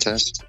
test.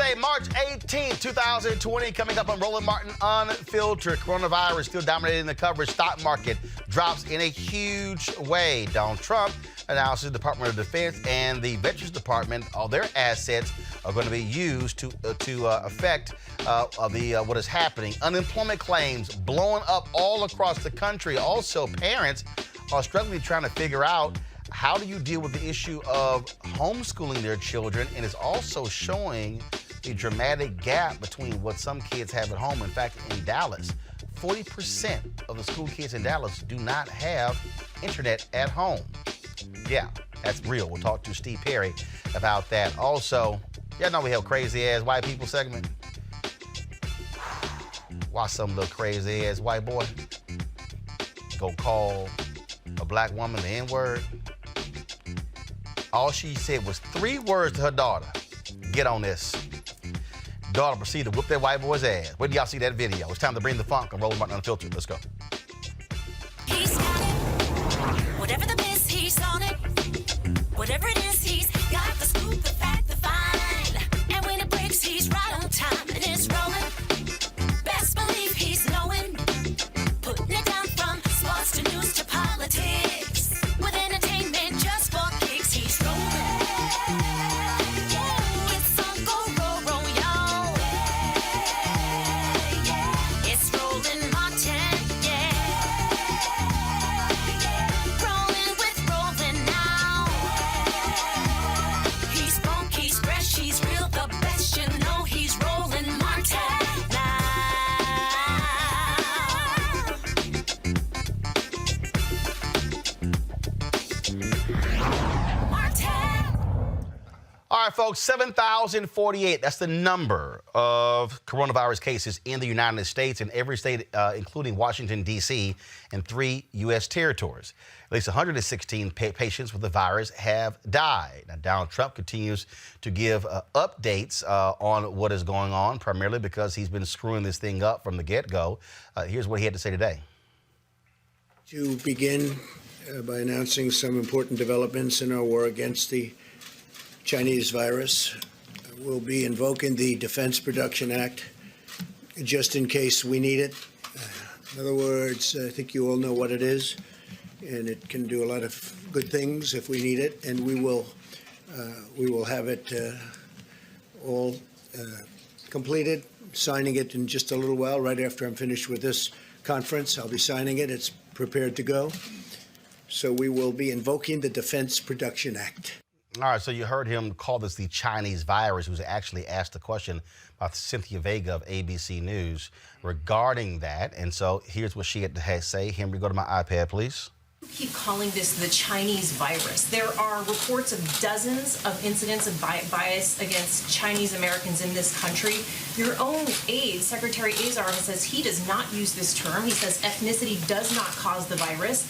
Tuesday, March 18, 2020, coming up on Roland Martin Unfiltered. Coronavirus still dominating the coverage. Stock market drops in a huge way. Donald Trump announces the Department of Defense and the Veterans Department, all their assets are going to be used to affect what is happening. Unemployment claims blowing up all across the country. Also, parents are struggling trying to figure out how do you deal with the issue of homeschooling their children, and it's also showing the dramatic gap between what some kids have at home. In fact, in Dallas, 40% of the school kids in Dallas do not have internet at home. Yeah, that's real. We'll talk to Steve Perry about that. Also, y'all know we have crazy-ass white people segment. Watch some little crazy-ass white boy go call a black woman the N-word. All she said was 3 words to her daughter. Get on this. Daughter proceeded to whoop that white boy's ass. Where do y'all see that video? It's time to bring the funk and Roland Martin Unfiltered. Let's go. He's got it. Whatever the miss, he's on it. Whatever it is, he's got the scoop, the fact, the find. And when it breaks, he's right on time. And it's rolling. Best believe he's knowing. Putting it down from sports to news to politics. With entertainment just for kicks, he's rolling. Yeah, it's Uncle Roro, y'all. Yeah, it's Roland Martin, yeah. Rolling with Roland now. He's funk, he's fresh, he's real, the best, you know he's Roland Martin now. All right, folks, 7,048. That's the number of coronavirus cases in the United States, in every state, including Washington, D.C., and 3 U.S. territories. At least 116 patients with the virus have died. Now, Donald Trump continues to give updates on what is going on, primarily because he's been screwing this thing up from the get-go. Here's what he had to say today. To begin by announcing some important developments in our war against the Chinese virus. We'll be invoking the Defense Production Act just in case we need it. In other words, I think you all know what it is, and it can do a lot of good things if we need it, and we will have it all completed, signing it in just a little while, right after I'm finished with this conference. I'll be signing it. It's prepared to go. So we will be invoking the Defense Production Act. All right, so you heard him call this the Chinese virus, who's actually asked a question about Cynthia Vega of ABC News regarding that. And so here's what she had to say. Henry, go to my iPad, please. You keep calling this the Chinese virus. There are reports of dozens of incidents of bias against Chinese Americans in this country. Your own aide, Secretary Azar, says he does not use this term. He says ethnicity does not cause the virus.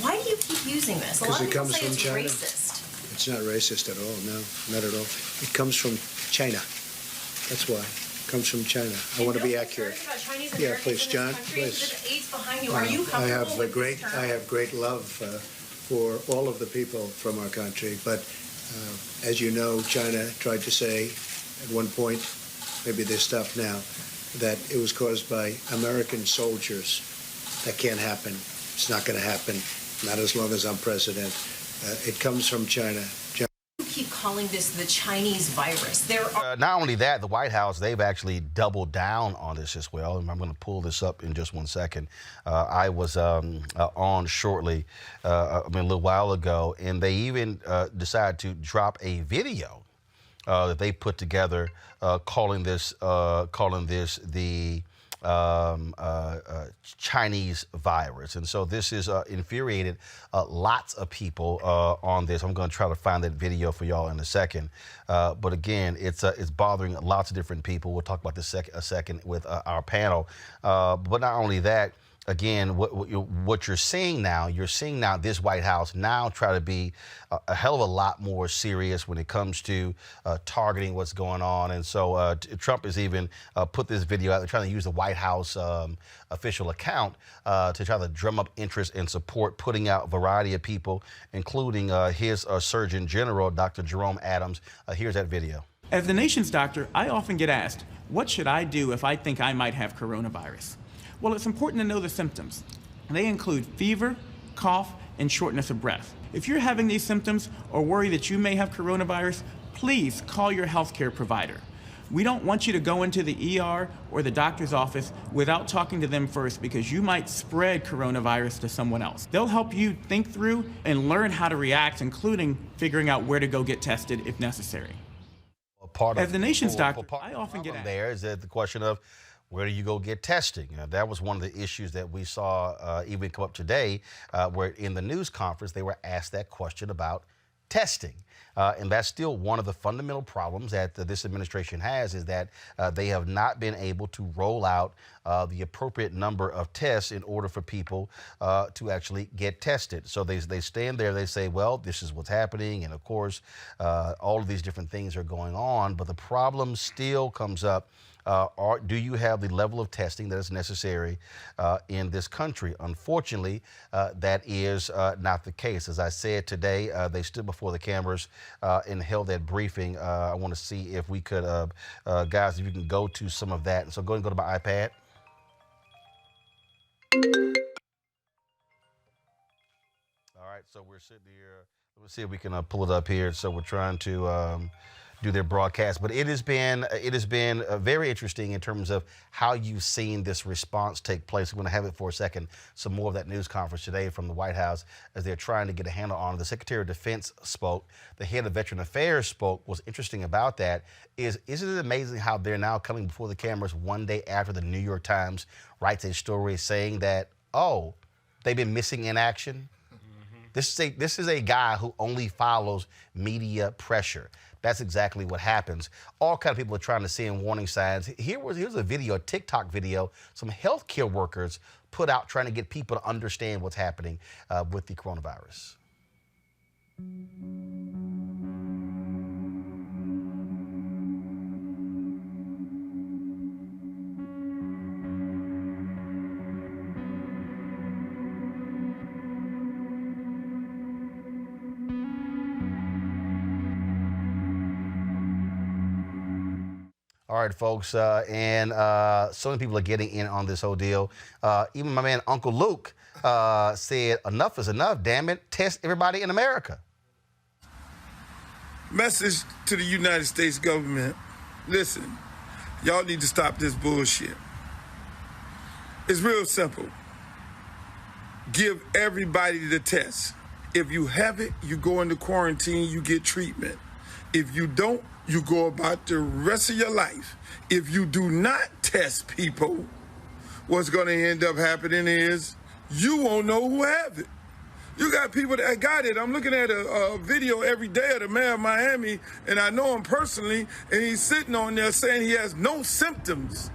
Why do you keep using this? A lot of people say it's racist. It's not racist at all, no, not at all. It comes from China. That's why. It comes from China. I want to be accurate. Yeah, please, John, please. I have great love for all of the people from our country, but as you know, China tried to say at one point, maybe they stopped now, that it was caused by American soldiers. That can't happen. It's not going to happen, not as long as I'm president. It comes from China. You keep calling this the Chinese virus. There are not only that, the White House, they've actually doubled down on this as well. And I'm going to pull this up in just one second. I was on shortly, a little while ago, and they even decided to drop a video that they put together calling this the Chinese virus. And so this is infuriated lots of people on this. I'm going to try to find that video for y'all in a second. But again, it's bothering lots of different people. We'll talk about this a second with our panel. But not only that, again, what you're seeing now this White House now try to be a hell of a lot more serious when it comes to targeting what's going on. And so Trump has even put this video out. They're trying to use the White House official account to try to drum up interest and support, putting out a variety of people, including his Surgeon General, Dr. Jerome Adams. Here's that video. As the nation's doctor, I often get asked, what should I do if I think I might have coronavirus? Well, it's important to know the symptoms. They include fever, cough, and shortness of breath. If you're having these symptoms or worry that you may have coronavirus, please call your healthcare provider. We don't want you to go into the ER or the doctor's office without talking to them first, because you might spread coronavirus to someone else. They'll help you think through and learn how to react, including figuring out where to go get tested if necessary. As the nation's doctor, I often get asked. There is the question of where do you go get testing? That was one of the issues that we saw even come up today, where in the news conference they were asked that question about testing. And that's still one of the fundamental problems that this administration has, is that they have not been able to roll out the appropriate number of tests in order for people to actually get tested. So they stand there, they say, well, this is what's happening. And of course, all of these different things are going on. But the problem still comes up. Do you have the level of testing that is necessary in this country? Unfortunately, that is not the case. As I said today, they stood before the cameras and held that briefing. I want to see if we could, guys, if you can go to some of that. And so go ahead and go to my iPad. All right, so we're sitting here. Let's see if we can pull it up here. So we're trying to do their broadcast, but it has been very interesting in terms of how you've seen this response take place. We're going to have it for a second. Some more of that news conference today from the White House as they're trying to get a handle on it. The Secretary of Defense spoke. The head of Veteran Affairs spoke. What's interesting about that is, isn't it amazing how they're now coming before the cameras one day after the New York Times writes a story saying that, oh, they've been missing in action? Mm-hmm. This is a guy who only follows media pressure. That's exactly what happens. All kind of people are trying to send warning signs. Here's a video, a TikTok video, some healthcare workers put out trying to get people to understand what's happening with the coronavirus. All right, folks, and so many people are getting in on this whole deal. Even my man, Uncle Luke, said, enough is enough, damn it. Test everybody in America. Message to the United States government. Listen, y'all need to stop this bullshit. It's real simple. Give everybody the test. If you have it, you go into quarantine, you get treatment. If you don't, you go about the rest of your life. If you do not test people, what's going to end up happening is you won't know who have it. You got people that got it. I'm looking at a video every day of the mayor of Miami, and I know him personally, and he's sitting on there saying he has no symptoms.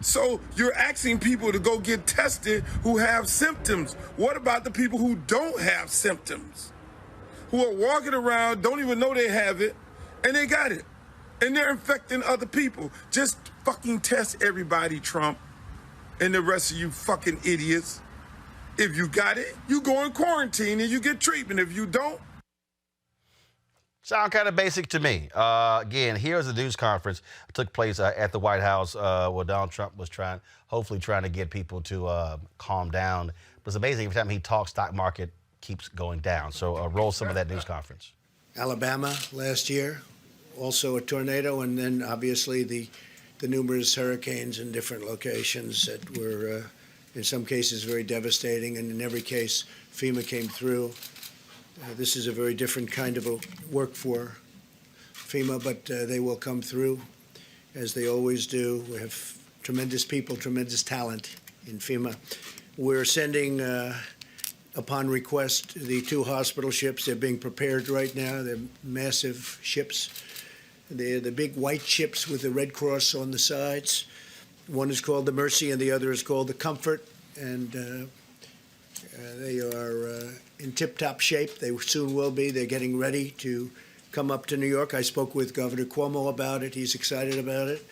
So you're asking people to go get tested who have symptoms. What about the people who don't have symptoms? Who are walking around, don't even know they have it, and they got it. And they're infecting other people. Just fucking test everybody, Trump, and the rest of you fucking idiots. If you got it, you go in quarantine and you get treatment. If you don't. Sound kind of basic to me. Again, here's the news conference that took place at the White House where Donald Trump was hopefully trying to get people to calm down. But it's amazing every time he talks, stock market keeps going down. So roll some of that news conference. Alabama last year, also a tornado, and then obviously the numerous hurricanes in different locations that were, in some cases, very devastating, and in every case, FEMA came through. This is a very different kind of a work for FEMA, but they will come through, as they always do. We have tremendous people, tremendous talent in FEMA. We're sending, upon request, the 2 hospital ships. They're being prepared right now. They're massive ships. They're the big white ships with the Red Cross on the sides. One is called the Mercy and the other is called the Comfort. And they are in tip-top shape. They soon will be. They're getting ready to come up to New York. I spoke with Governor Cuomo about it. He's excited about it.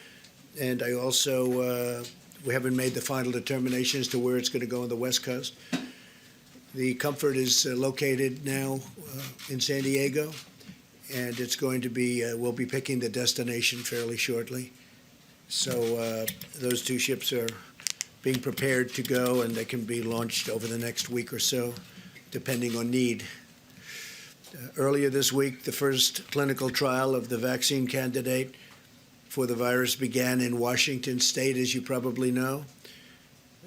And I also, we haven't made the final determination as to where it's going to go on the West Coast. The Comfort is located now in San Diego, and it's going to be, we'll be picking the destination fairly shortly. So those 2 ships are being prepared to go, and they can be launched over the next week or so, depending on need. Earlier this week, the first clinical trial of the vaccine candidate for the virus began in Washington State, as you probably know.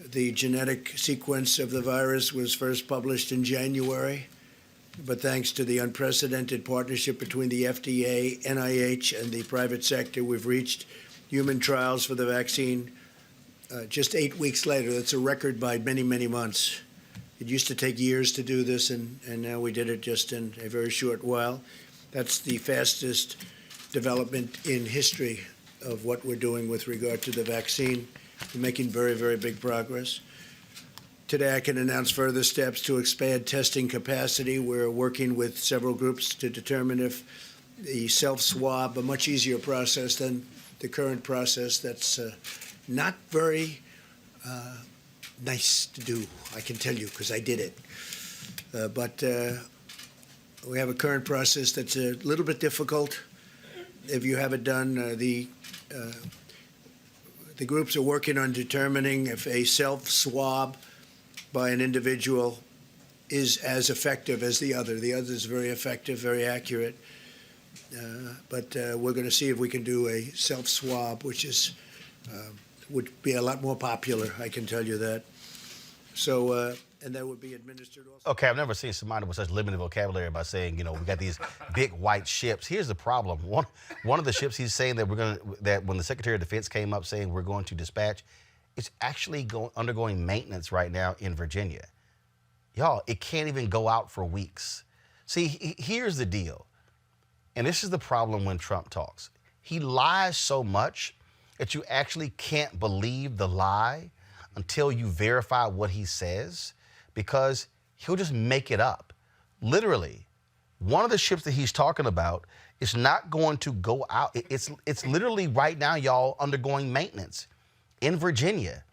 The genetic sequence of the virus was first published in January, but thanks to the unprecedented partnership between the FDA, NIH, and the private sector, we've reached human trials for the vaccine just 8 weeks later. That's a record by many, many months. It used to take years to do this, and now we did it just in a very short while. That's the fastest development in history of what we're doing with regard to the vaccine. We're making very, very big progress. Today, I can announce further steps to expand testing capacity. We're working with several groups to determine if the self-swab, a much easier process than the current process that's not very nice to do, I can tell you, because I did it. But we have a current process that's a little bit difficult. If you have it done, the groups are working on determining if a self-swab by an individual is as effective as the other. The other is very effective, very accurate. But we're going to see if we can do a self-swab, which is would be a lot more popular, I can tell you that. So, and that would be administered also. Okay, I've never seen somebody with such limited vocabulary by saying, you know, we got these big white ships. Here's the problem. One of the ships he's saying that that when the Secretary of Defense came up saying we're going to dispatch, it's actually undergoing maintenance right now in Virginia. Y'all, it can't even go out for weeks. See, here's the deal. And this is the problem when Trump talks. He lies so much that you actually can't believe the lie until you verify what he says, because he'll just make it up. Literally, one of the ships that he's talking about is not going to go out. It's literally right now, y'all, undergoing maintenance in Virginia.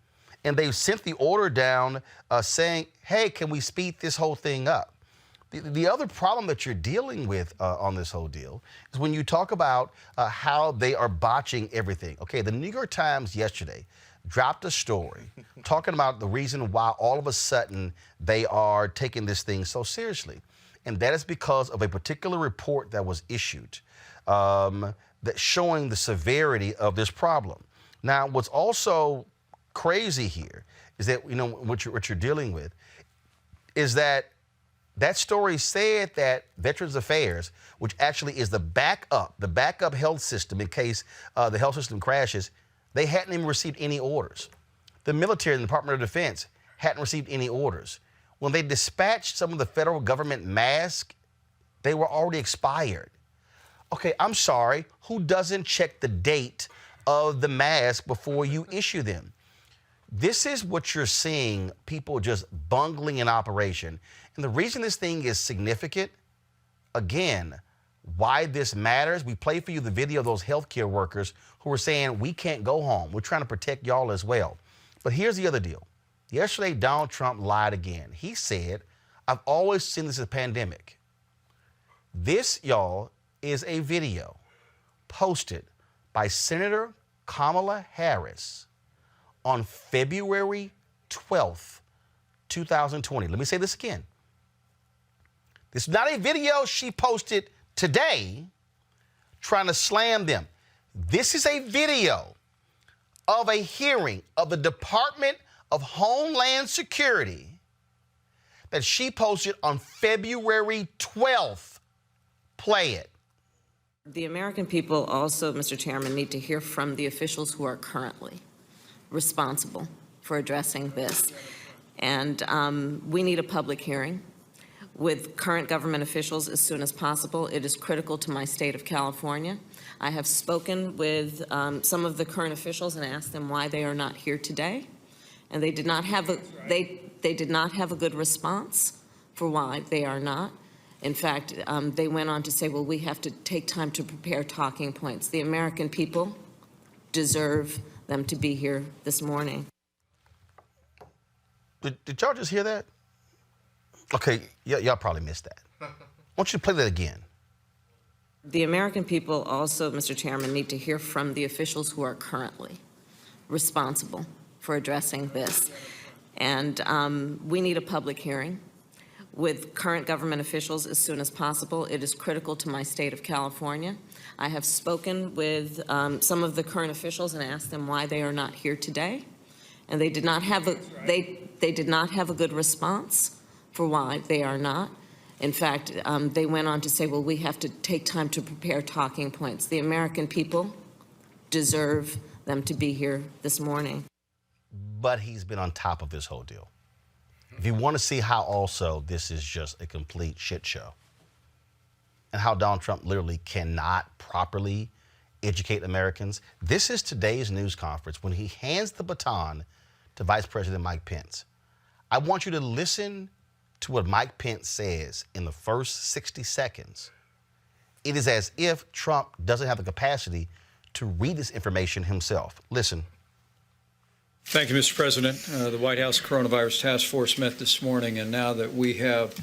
And they've sent the order down saying, hey, can we speed this whole thing up? The other problem that you're dealing with on this whole deal is when you talk about how they are botching everything. Okay, the New York Times yesterday dropped a story talking about the reason why all of a sudden they are taking this thing so seriously. And that is because of a particular report that was issued that's showing the severity of this problem. Now, what's also crazy here is that, you know, what you're dealing with is that story said that Veterans Affairs, which actually is the backup health system in case the health system crashes, they hadn't even received any orders. The military and the Department of Defense hadn't received any orders. When they dispatched some of the federal government masks, they were already expired. Okay, I'm sorry, who doesn't check the date of the mask before you issue them? This is what you're seeing, people just bungling in operation. And the reason this thing is significant, again, why this matters, we play for you the video of those healthcare workers who were saying, we can't go home. We're trying to protect y'all as well. But here's the other deal. Yesterday, Donald Trump lied again. He said, I've always seen this as a pandemic. This, y'all, is a video posted by Senator Kamala Harris on February 12th, 2020. Let me say this again. This is not a video she posted today trying to slam them. This is a video of a hearing of the Department of Homeland Security that she posted on February 12th. Play it. The American people also, Mr. Chairman, need to hear from the officials who are currently responsible for addressing this. And we need a public hearing with current government officials as soon as possible. It is critical to my state of California. I have spoken with some of the current officials and asked them why they are not here today. And they did not have they did not have a good response for why they are not. In fact, they went on to say, well, we have to take time to prepare talking points. The American people deserve them to be here this morning. Did y'all just hear that? Okay, y'all probably missed that. I want you to play that again. The American people also, Mr. Chairman, need to hear from the officials who are currently responsible for addressing this. And we need a public hearing with current government officials as soon as possible. It is critical to my state of California. I have spoken with some of the current officials and asked them why they are not here today. And they did not have they did not have a good response for why they are not. In fact, they went on to say, well, we have to take time to prepare talking points. The American people deserve them to be here this morning. But he's been on top of this whole deal. If you want to see how also this is just a complete shit show and how Donald Trump literally cannot properly educate Americans, this is today's news conference when he hands the baton to Vice President Mike Pence. I want you to listen to what Mike Pence says in the first 60 seconds. It is as if Trump doesn't have the capacity to read this information himself. Listen. Thank you, Mr. President. The White House Coronavirus Task Force met this morning, and now that we have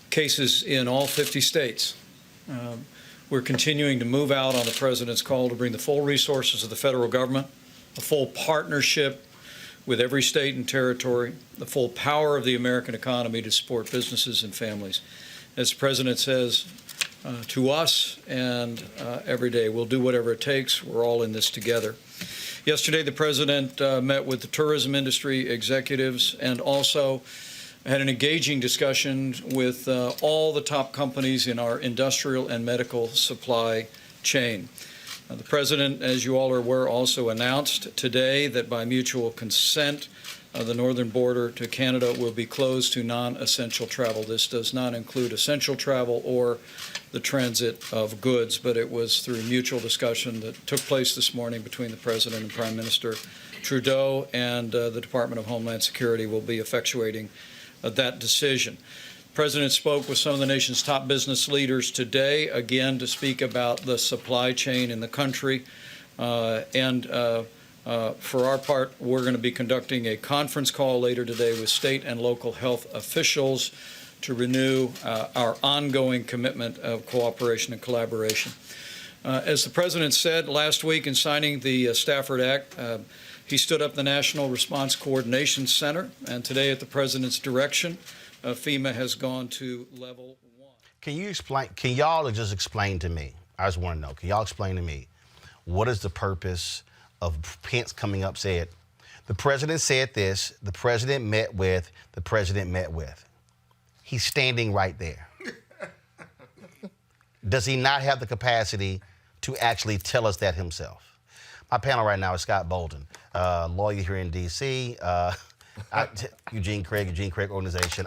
cases in all 50 states, we're continuing to move out on the President's call to bring the full resources of the federal government, a full partnership with every state and territory, the full power of the American economy to support businesses and families. As the President says to us and every day, we'll do whatever it takes. We're all in this together. Yesterday, the President met with the tourism industry executives and also had an engaging discussion with all the top companies in our industrial and medical supply chain. The President, as you all are aware, also announced today that by mutual consent, the northern border to Canada will be closed to non-essential travel. This does not include essential travel or the transit of goods, but it was through mutual discussion that took place this morning between the President and Prime Minister Trudeau, and the Department of Homeland Security will be effectuating that decision. The President spoke with some of the nation's top business leaders today, again, to speak about the supply chain in the country. For our part, we're going to be conducting a conference call later today with state and local health officials to renew our ongoing commitment of cooperation and collaboration. As the President said last week in signing the Stafford Act, he stood up the National Response Coordination Center, and today at the President's direction, FEMA has gone to level 1. Can y'all just explain to me, I just want to know, can y'all explain to me, what is the purpose of Pence coming up said, the President said this, the President met with, the President met with. He's standing right there. Does he not have the capacity to actually tell us that himself? My panel right now is Scott Bolden, lawyer here in D.C., Eugene Craig Organization.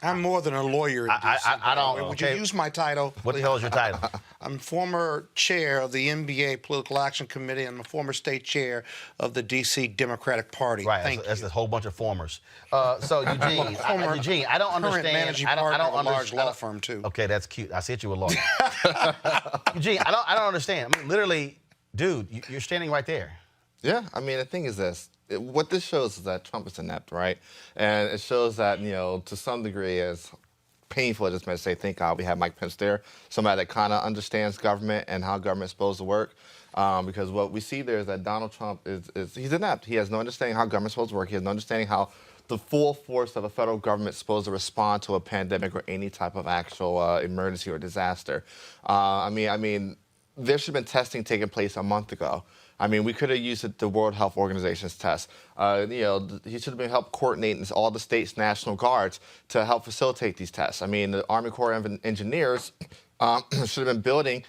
I'm more than a lawyer. I don't. Would you use my title? What the hell is your title? I'm former chair of the NBA Political Action Committee, and I'm a former state chair of the D.C. Democratic Party. Right, that's a whole bunch of formers. So Eugene, I don't understand. Current managing partner of a large law firm too. Okay, that's cute. I said you were a lawyer. Eugene, I don't understand. I mean, literally, dude, you're standing right there. Yeah, I mean, the thing is this. What this shows is that Trump is inept, right? And it shows that, to some degree, as painful as this may say, thank God we have Mike Pence there, somebody that kind of understands government and how government is supposed to work. Because what we see there is that Donald Trump he's inept. He has no understanding how government is supposed to work. He has no understanding how the full force of a federal government is supposed to respond to a pandemic or any type of actual emergency or disaster. I mean, there should have been testing taking place a month ago. I mean, we could have used the World Health Organization's test. He should have been helped coordinating all the states' National Guards to help facilitate these tests. I mean, the Army Corps of Engineers should have been building,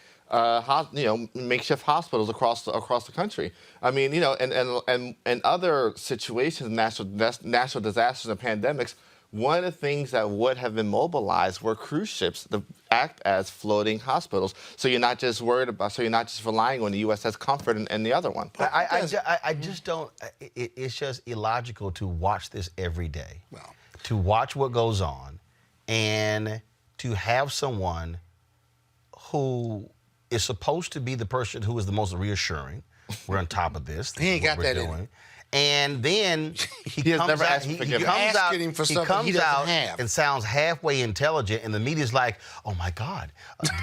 makeshift hospitals across the country. I mean, and other situations, natural disasters and pandemics. One of the things that would have been mobilized were cruise ships to act as floating hospitals. So you're not just relying on the USS Comfort and the other one. I just don't. It's just illogical to watch this every day. Well, to watch what goes on, and to have someone who is supposed to be the person who is the most reassuring. We're on top of this. He ain't got that in him. And then he has comes never out, asked for forgiveness. You're asking him for he something comes he doesn't out have. and sounds halfway intelligent, and the media's like, "Oh my God!"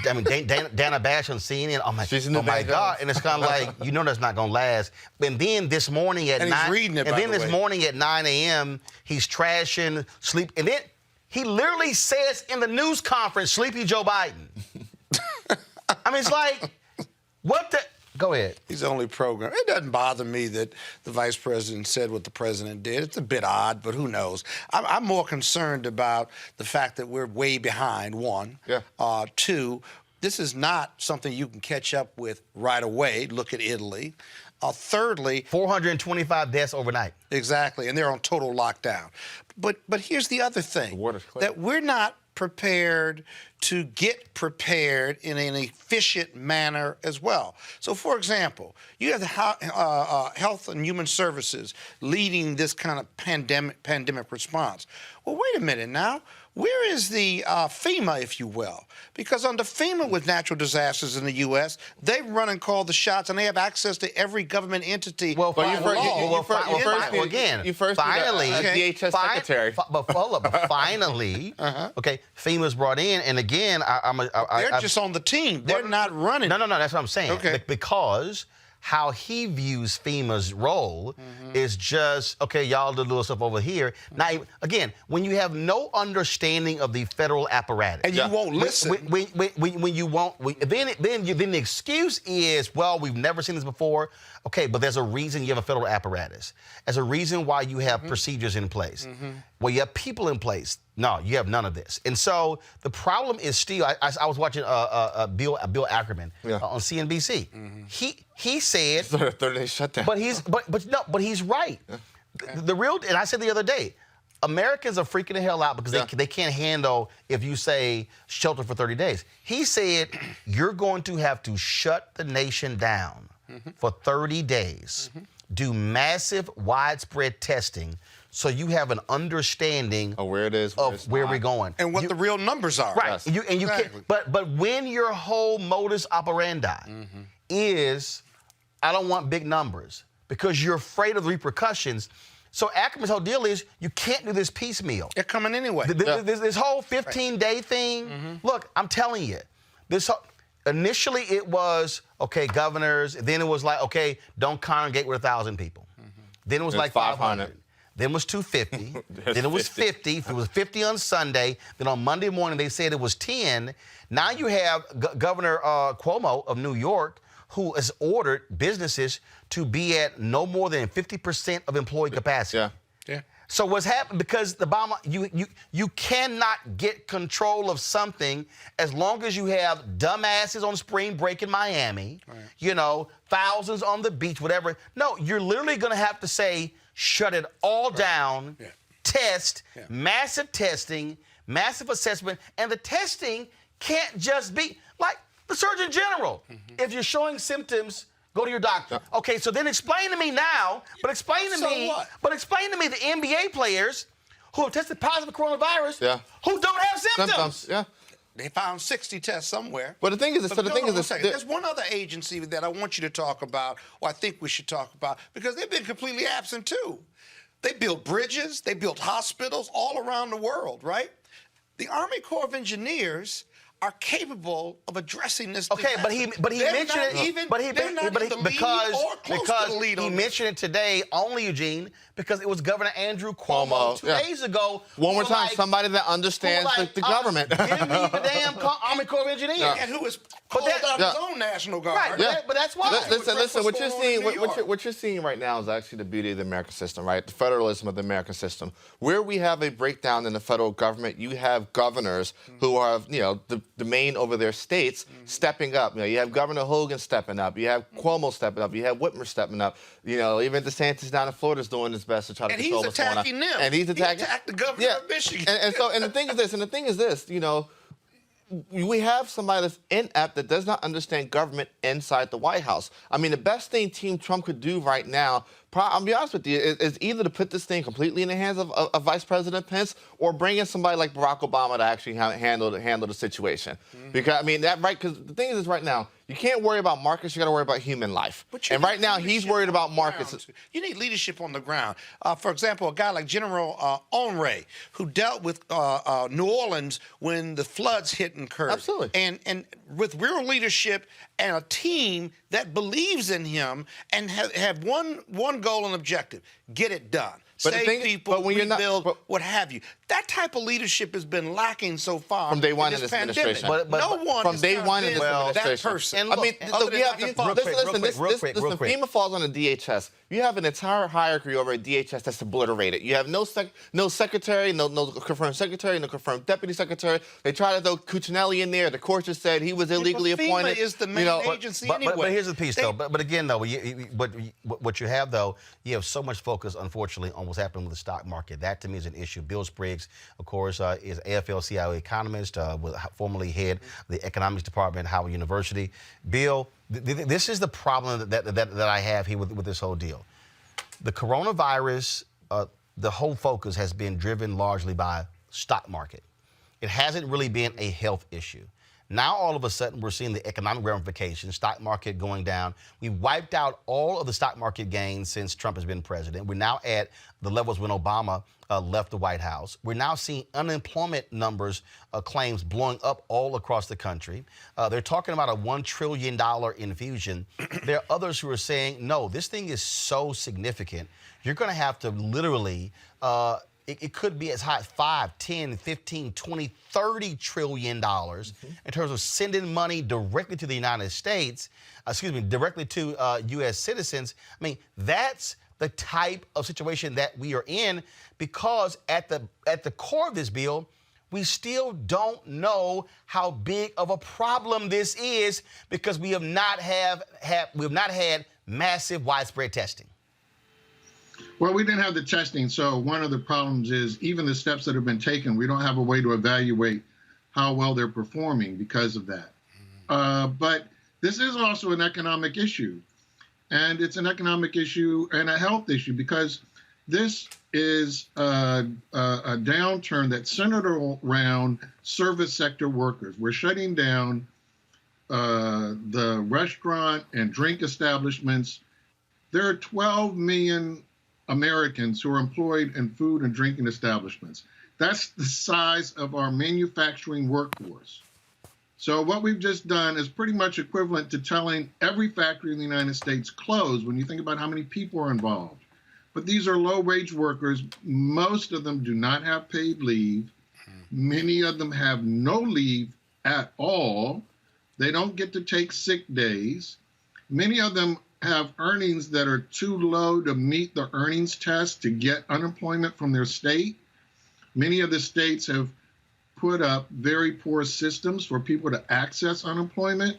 I mean, Dana Bash on CNN. She's in the oh my bag God! of- And it's kind of like, you know, that's not gonna last. And then this morning at And he's 9, reading it, and by then the this way. morning at 9 a.m. he's trashing sleep, and then he literally says in the news conference, "Sleepy Joe Biden." I mean, it's like, what the? Go ahead. He's only programmed. It doesn't bother me that the vice president said what the president did. It's a bit odd, but who knows? I'm more concerned about the fact that we're way behind, one. Yeah. Two, this is not something you can catch up with right away. Look at Italy. Thirdly, 425 deaths overnight. exactly, and they're on total lockdown. But here's the other thing, water's clear. that we're not prepared to get prepared in an efficient manner as well. So, for example, you have the Health and Human Services leading this kind of pandemic response. Well, wait a minute now. Where is the FEMA, if you will? Because under FEMA with natural disasters in the U.S., they run and call the shots, and they have access to every government entity. Well, But finally, DHS secretary. But finally, okay, FEMA's brought in, and again, They're just on the team. They're not running. No, that's what I'm saying. Okay. Because how he views FEMA's role is just, okay, y'all do little stuff over here. Now, again, when you have no understanding of the federal apparatus. And you won't listen. When you won't, then the excuse is, well, we've never seen this before. Okay, but there's a reason you have a federal apparatus. There's a reason why you have procedures in place. Well, you have people in place. No, you have none of this. And so the problem is still, I was watching Bill Ackerman on CNBC. He said, 30-day shutdown. but he's right. The real, and I said the other day, Americans are freaking the hell out because they can't handle if you say shelter for 30 days. He said, you're going to have to shut the nation down for 30 days, do massive, widespread testing, so you have an understanding of where it is, of where we're going. And what the real numbers are. Right. Yes. You Exactly. can't, but when your whole modus operandi is, I don't want big numbers because you're afraid of the repercussions. So Ackerman's whole deal is you can't do this piecemeal. They're coming anyway. This whole 15-day thing, look, I'm telling you, initially it was, okay, governors, then it was like, okay, don't congregate with 1,000 people. Then it was like 500. Then it was 250. Then it was 50. It was 50 on Sunday. Then on Monday morning, they said it was 10. Now you have Governor Cuomo of New York, who has ordered businesses to be at no more than 50% of employee capacity. Yeah. So what's happened, because the Obama, you cannot get control of something as long as you have dumbasses on spring break in Miami, thousands on the beach, whatever. No, you're literally going to have to say, shut it all down, test, massive testing, massive assessment, and the testing can't just be like the Surgeon General. If you're showing symptoms, go to your doctor. Okay, so then explain to me now, but explain to me the NBA players who have tested positive for coronavirus who don't have symptoms. They found 60 tests somewhere. But the thing is, there's one other agency that I want you to talk about, or I think we should talk about, because they've been completely absent too. They built bridges, they built hospitals all around the world, right? The Army Corps of Engineers are capable of addressing this. Okay, but he mentioned it because he mentioned it today only, Eugene, because it was Governor Andrew Cuomo 2 days ago. One more time, somebody that understands the government. Give me the damn Army Corps of Engineers. And who has called out his own National Guard. Right, but that's why. Listen, what you're seeing right now is actually the beauty of the American system, right? The federalism of the American system. Where we have a breakdown in the federal government, you have governors who are, the main over their states stepping up. You have Governor Hogan stepping up. You have Cuomo stepping up. You have Whitmer stepping up. Even DeSantis down in Florida is doing his best to try to control what's going on. And he's attacking them. And he's attacking. He attacked the governor of Michigan. And the thing is this, we have somebody that's inept that does not understand government inside the White House. I mean, the best thing Team Trump could do right now, I'll be honest with you, it's either to put this thing completely in the hands of Vice President Pence or bring in somebody like Barack Obama to actually handle the situation. Because, I mean, because the thing is right now, you can't worry about markets, you got to worry about human life. And right now, he's worried about markets. You need leadership on the ground. For example, a guy like General Onray, who dealt with New Orleans when the floods hit and occurred. Absolutely. And with real leadership and a team that believes in him and have one goal and objective: get it done. But Save people, but when rebuild, you're not, what have you. That type of leadership has been lacking so far from day one in this this administration. pandemic. No one from day one in this administration. that person. And look, I mean, listen, FEMA falls on the DHS. You have an entire hierarchy over at DHS that's obliterated. You have no secretary, no confirmed secretary, no confirmed deputy secretary. They try to throw Cuccinelli in there. The court just said he was illegally appointed. FEMA is the main agency anyway. But here's the piece, though. But again, though, what you have, though, you have so much focus, unfortunately, on what's happening with the stock market. That, to me, is an issue. Bill Spriggs, of course, is AFL-CIO economist, formerly head of the economics department at Howard University. Bill, this is the problem that I have here with this whole deal. The coronavirus, the whole focus has been driven largely by stock market. It hasn't really been a health issue. Now, all of a sudden, we're seeing the economic ramifications, stock market going down. We wiped out all of the stock market gains since Trump has been president. We're now at the levels when Obama left the White House. We're now seeing unemployment numbers, claims blowing up all across the country. They're talking about a $1 trillion infusion. There are others who are saying, no, this thing is so significant. You're going to have to literally, it could be as high as 5, 10, 15, 20, $30 trillion in terms of sending money directly to the United States, directly to U.S. citizens. I mean, that's the type of situation that we are in, because at the core of this bill, we still don't know how big of a problem this is, because we have not had massive widespread testing. Well, we didn't have the testing, so one of the problems is even the steps that have been taken, we don't have a way to evaluate how well they're performing because of that. But this is also an economic issue, and it's an economic issue and a health issue, because this is a downturn that's centered around service sector workers. We're shutting down the restaurant and drink establishments. There are 12 million Americans who are employed in food and drinking establishments. That's the size of our manufacturing workforce. So what we've just done is pretty much equivalent to telling every factory in the United States close when you think about how many people are involved. But these are low-wage workers. Most of them do not have paid leave. Many of them have no leave at all. They don't get to take sick days. Many of them have earnings that are too low to meet the earnings test to get unemployment from their state. Many of the states have put up very poor systems for people to access unemployment.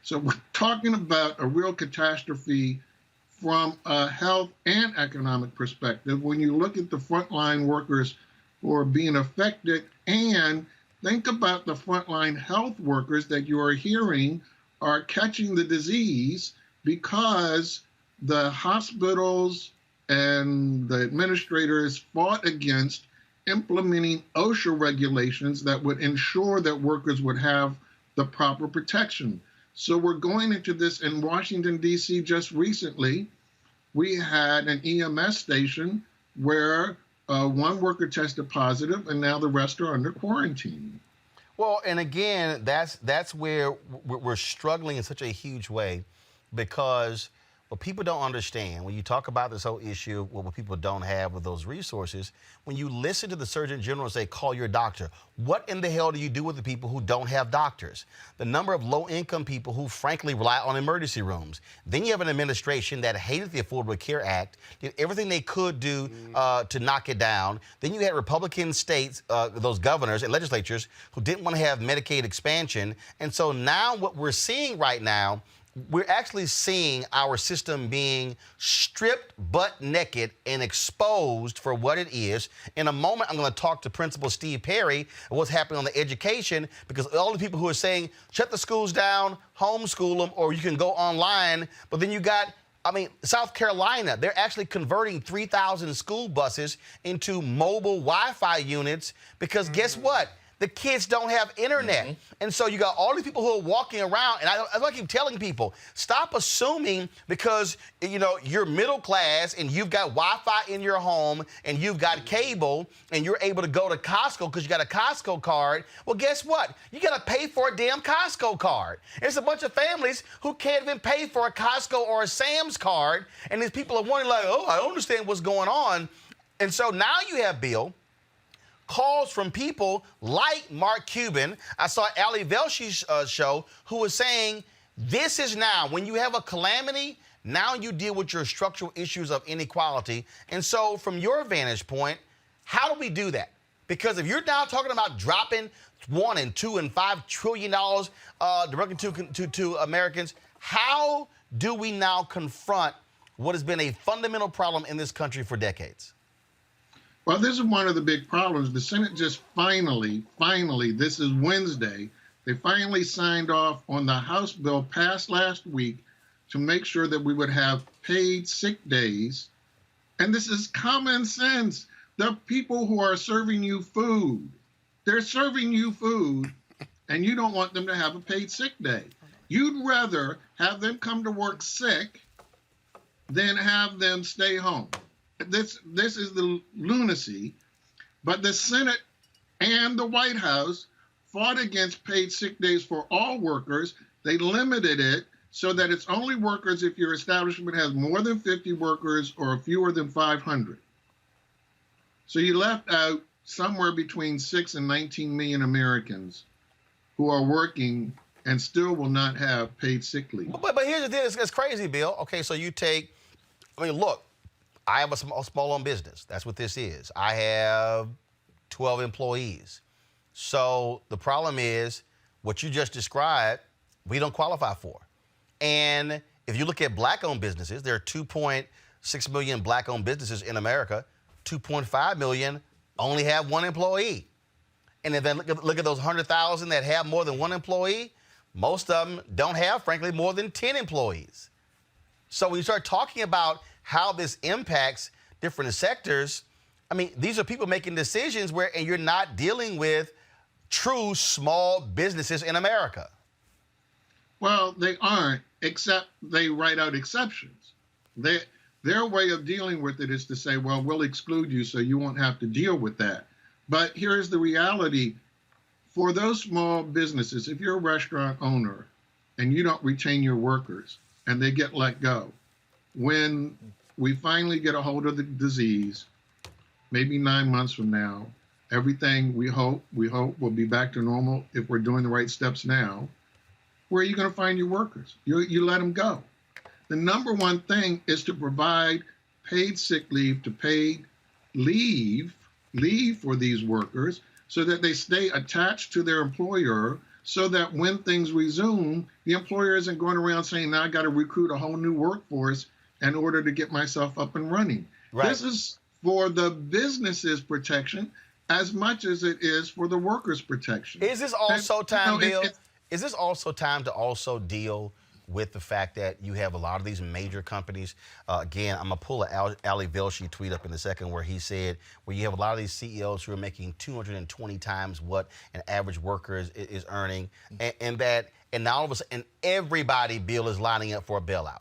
So we're talking about a real catastrophe from a health and economic perspective when you look at the frontline workers who are being affected, and think about the frontline health workers that you are hearing are catching the disease because the hospitals and the administrators fought against implementing OSHA regulations that would ensure that workers would have the proper protection. So we're going into this in Washington, D.C. Just recently. We had an EMS station where one worker tested positive, and now the rest are under quarantine. Well, and again, that's where we're struggling in such a huge way, because what people don't understand, when you talk about this whole issue, what people don't have with those resources, when you listen to the Surgeon General say, call your doctor, what in the hell do you do with the people who don't have doctors? The number of low-income people who, frankly, rely on emergency rooms. Then you have an administration that hated the Affordable Care Act, did everything they could do to knock it down. Then you had Republican states, those governors and legislatures, who didn't want to have Medicaid expansion. And so now what we're seeing right now, we're actually seeing our system being stripped butt naked and exposed for what it is. In a moment, I'm going to talk to Principal Steve Perry and what's happening on the education, because all the people who are saying, shut the schools down, homeschool them, or you can go online, but then you got I mean, South Carolina, they're actually converting 3,000 school buses into mobile Wi-Fi units because guess what? The kids don't have internet. And so you got all these people who are walking around, and I keep telling people, stop assuming because, you know, you're middle class and you've got Wi-Fi in your home and you've got cable and you're able to go to Costco because you got a Costco card. Well, guess what? You got to pay for a damn Costco card. There's a bunch of families who can't even pay for a Costco or a Sam's card, and these people are wondering like, oh, I don't understand what's going on. And so now you have, Bill, calls from people like Mark Cuban. I saw Ali Velsh's show, who was saying this is now, when you have a calamity, now you deal with your structural issues of inequality. And so from your vantage point, how do we do that? Because if you're now talking about dropping $1 and $2 and $5 trillion directly to Americans, how do we now confront what has been a fundamental problem in this country for decades? Well, this is one of the big problems. The Senate just finally, this is Wednesday, they finally signed off on the House bill passed last week to make sure that we would have paid sick days. And this is common sense. The people who are serving you food, they're serving you food, and you don't want them to have a paid sick day. You'd rather have them come to work sick than have them stay home. This is the lunacy, but the Senate and the White House fought against paid sick days for all workers. They limited it so that it's only workers if your establishment has more than 50 workers or fewer than 500. So you left out somewhere between 6 and 19 million Americans who are working and still will not have paid sick leave. But here's the thing, it's crazy, Bill. Okay, so you take, I mean, look, I have a small-owned business. That's what this is. I have 12 employees. So the problem is what you just described, we don't qualify for. And if you look at black-owned businesses, there are 2.6 million black-owned businesses in America. 2.5 million only have one employee. And then look at those 100,000 that have more than one employee. Most of them don't have, frankly, more than 10 employees. So when you start talking about how this impacts different sectors, I mean, these are people making decisions and you're not dealing with true small businesses in America. Well, they aren't, except they write out exceptions. Their way of dealing with it is to say, well, we'll exclude you so you won't have to deal with that. But here's the reality. For those small businesses, if you're a restaurant owner and you don't retain your workers and they get let go, when we finally get a hold of the disease, maybe 9 months from now, everything we hope will be back to normal if we're doing the right steps now. Where are you going to find your workers? You let them go. The number one thing is to provide paid sick leave to paid leave for these workers so that they stay attached to their employer so that when things resume, the employer isn't going around saying, now I got to recruit a whole new workforce in order to get myself up and running. Right. This is for the business's protection as much as it is for the workers' protection. Is this also time, Bill? Is this also time to also deal with the fact that you have a lot of these major companies? Again, I'm going to pull an Ali Velshi tweet up in a second where he said, where you have a lot of these CEOs who are making 220 times what an average worker is earning, and now all of a sudden, everybody, Bill, is lining up for a bailout.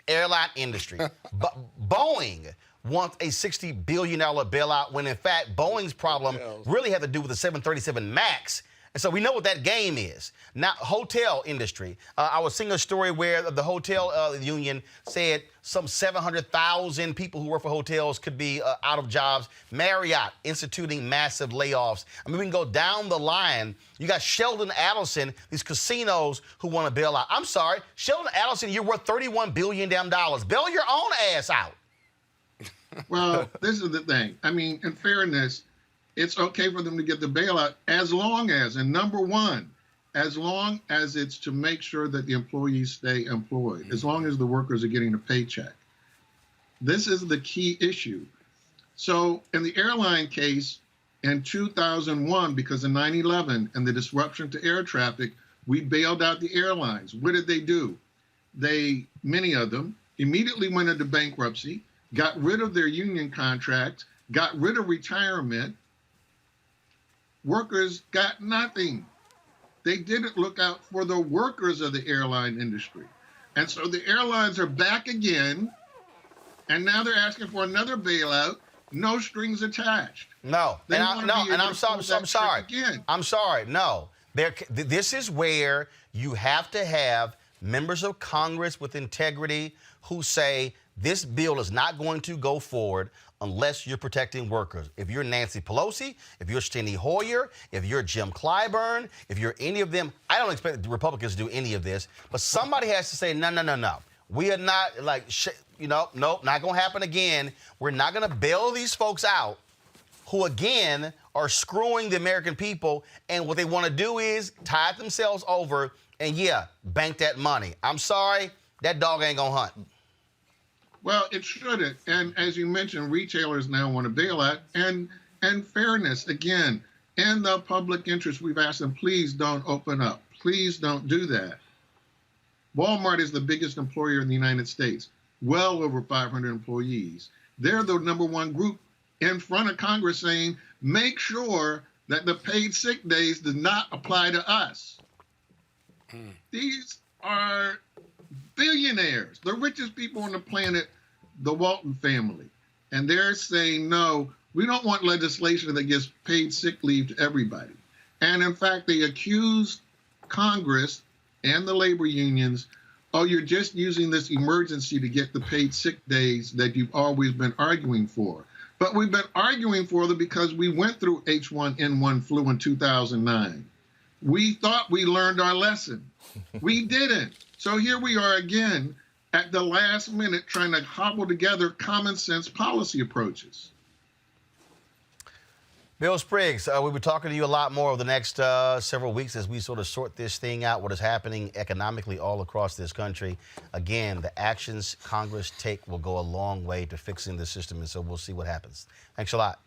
Airline industry. But Boeing wants a $60 billion bailout when, in fact, Boeing's problem really had to do with the 737 MAX. And so we know what that game is. Now, hotel industry. I was seeing a story where the hotel union said some 700,000 people who work for hotels could be out of jobs. Marriott instituting massive layoffs. I mean, we can go down the line. You got Sheldon Adelson, these casinos who want to bail out. I'm sorry, Sheldon Adelson, you're worth $31 billion. Bail your own ass out. Well, this is the thing. I mean, in fairness, it's okay for them to get the bailout as long as, and number one, as long as it's to make sure that the employees stay employed, as long as the workers are getting a paycheck. This is the key issue. So in the airline case in 2001, because of 9/11 and the disruption to air traffic, we bailed out the airlines. What did they do? Many of them immediately went into bankruptcy, got rid of their union contracts, got rid of retirement. Workers got nothing. They didn't look out for the workers of the airline industry. And so the airlines are back again, and now they're asking for another bailout, no strings attached. No, I'm sorry. Again. I'm sorry. No, this is where you have to have members of Congress with integrity who say this bill is not going to go forward unless you're protecting workers. If you're Nancy Pelosi, if you're Steny Hoyer, if you're Jim Clyburn, if you're any of them, I don't expect the Republicans to do any of this, but somebody has to say, no. We are not nope, not going to happen again. We're not going to bail these folks out who, again, are screwing the American people, and what they want to do is tide themselves over and, bank that money. I'm sorry, that dog ain't going to hunt. Well, it shouldn't. And as you mentioned, retailers now want a bailout and fairness. Again, in the public interest, we've asked them, please don't open up. Please don't do that. Walmart is the biggest employer in the United States, well over 500 employees. They're the number one group in front of Congress saying, make sure that the paid sick days does not apply to us. These are billionaires, the richest people on the planet, the Walton family. And they're saying, no, we don't want legislation that gives paid sick leave to everybody. And in fact, they accused Congress and the labor unions, oh, you're just using this emergency to get the paid sick days that you've always been arguing for. But we've been arguing for them because we went through H1N1 flu in 2009. We thought we learned our lesson. We didn't. So here we are again at the last minute trying to cobble together common sense policy approaches. Bill Spriggs, we'll be talking to you a lot more over the next several weeks as we sort of sort this thing out, what is happening economically all across this country. Again, the actions Congress take will go a long way to fixing the system, and so we'll see what happens. Thanks a lot.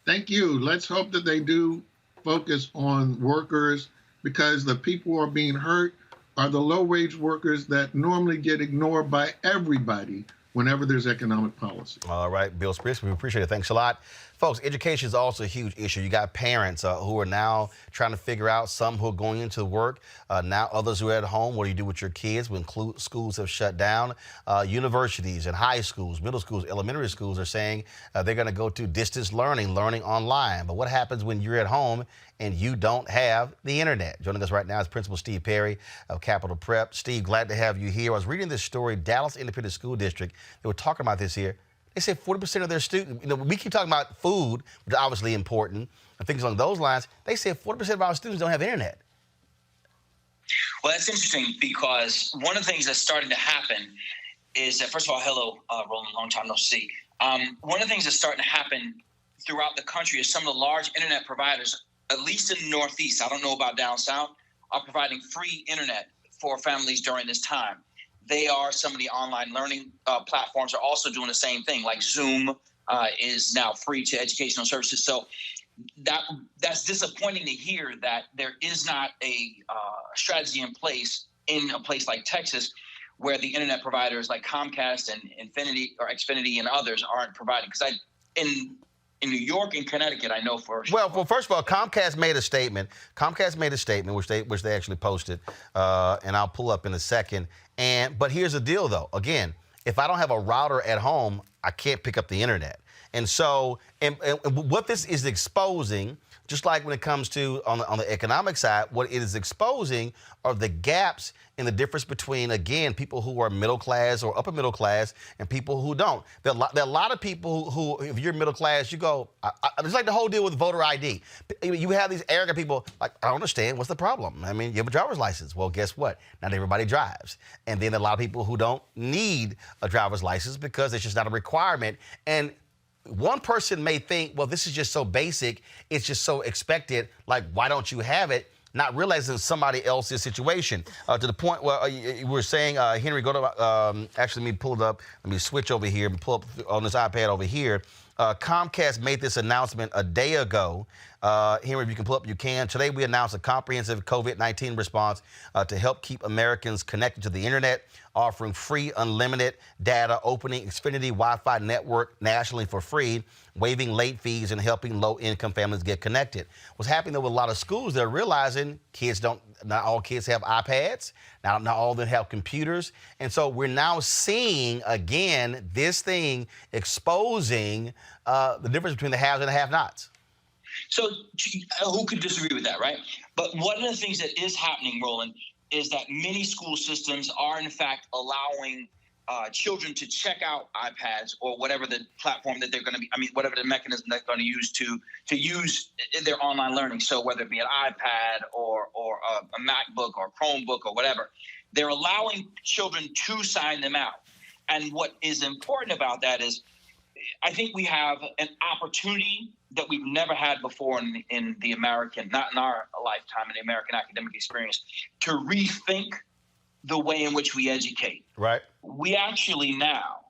Thank you. Let's hope that they do focus on workers, because the people who are being hurt are the low-wage workers that normally get ignored by everybody whenever there's economic policy. All right, Bill Spriggs, we appreciate it. Thanks a lot. Folks, education is also a huge issue. You got parents who are now trying to figure out, some who are going into work, now others who are at home. What do you do with your kids when schools have shut down? Universities and high schools, middle schools, elementary schools are saying they're going to go to distance learning online. But what happens when you're at home and you don't have the internet? Joining us right now is Principal Steve Perry of Capital Prep. Steve, glad to have you here. I was reading this story, Dallas Independent School District. They were talking about this here. They say 40% of their students, we keep talking about food, which is obviously important, and things along those lines. They say 40% of our students don't have internet. Well, that's interesting, because one of the things that's starting to happen is that, first of all, hello, Roland, long time no see. One of the things that's starting to happen throughout the country is some of the large internet providers, at least in the Northeast, I don't know about down south, are providing free internet for families during this time. They are, some of the online learning platforms are also doing the same thing, like Zoom is now free to educational services. So that's disappointing to hear that there is not a strategy in place in a place like Texas, where the internet providers like Comcast and Xfinity and others aren't providing. Because in New York and Connecticut, I know for sure. Well, first of all, Comcast made a statement. which they actually posted, and I'll pull up in a second. But here's the deal, though. Again, if I don't have a router at home, I can't pick up the internet. And so, and what this is exposing, just like when it comes to on the economic side, what it is exposing are the gaps in the difference between, again, people who are middle class or upper middle class and people who don't. There are a lot of people who, if you're middle class, you go, it's like the whole deal with voter ID. You have these arrogant people, like, I don't understand, what's the problem? I mean, you have a driver's license. Well, guess what? Not everybody drives. And then a lot of people who don't need a driver's license because it's just not a requirement. And one person may think, well, this is just so basic, it's just so expected, like, why don't you have it? Not realizing somebody else's situation. To the point where you were saying, Henry, go to, actually, let me pull it up. Let me switch over here and pull up on this iPad over here. Comcast made this announcement a day ago. Henry, if you can pull up, you can. Today, we announced a comprehensive COVID-19 response to help keep Americans connected to the internet, offering free unlimited data, opening Xfinity Wi-Fi network nationally for free, waiving late fees, and helping low-income families get connected. What's happening, though, with a lot of schools, they're realizing not all kids have iPads. Not all of them have computers. And so we're now seeing, again, this thing exposing the difference between the haves and the have-nots. So who could disagree with that, right? But one of the things that is happening, Roland, is that many school systems are, in fact, allowing children to check out iPads or whatever the platform that they're going to be, whatever the mechanism they're going to use to use their online learning. So whether it be an iPad or a MacBook or Chromebook or whatever, they're allowing children to sign them out. And what is important about that is I think we have an opportunity that we've never had before in the American, not in our lifetime, in the American academic experience, to rethink the way in which we educate. Right. We actually now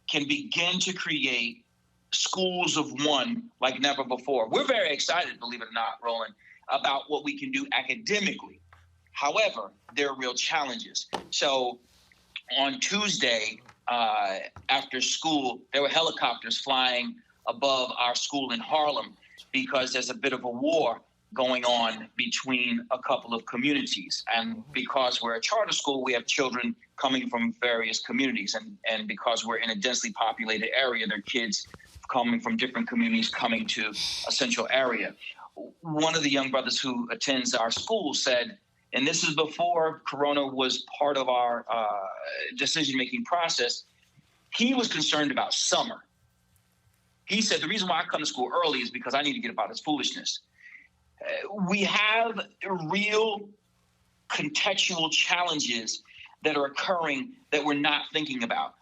can begin to create schools of one like never before. We're very excited, believe it or not, Roland, about what we can do academically. However, there are real challenges. So on Tuesday, after school, there were helicopters flying above our school in Harlem because there's a bit of a war going on between a couple of communities. And because we're a charter school, we have children coming from various communities. And because we're in a densely populated area, there are kids coming from different communities coming to a central area. One of the young brothers who attends our school said, and this is before Corona was part of our decision-making process, he was concerned about summer. He said, the reason why I come to school early is because I need to get about this foolishness. We have real contextual challenges that are occurring that we're not thinking about.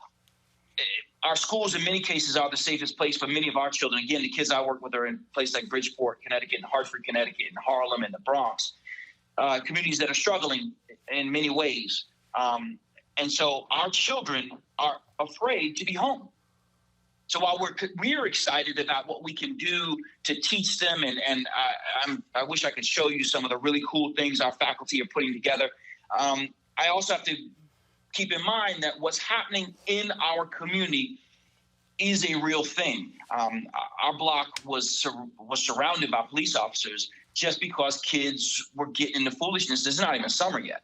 Our schools, in many cases, are the safest place for many of our children. Again, the kids I work with are in places like Bridgeport, Connecticut, and Hartford, Connecticut, and Harlem, and the Bronx. Communities that are struggling in many ways. And so our children are afraid to be home. So while we're excited about what we can do to teach them, and I wish I could show you some of the really cool things our faculty are putting together, I also have to keep in mind that what's happening in our community is a real thing. Our block was surrounded by police officers just because kids were getting into foolishness. It's not even summer yet.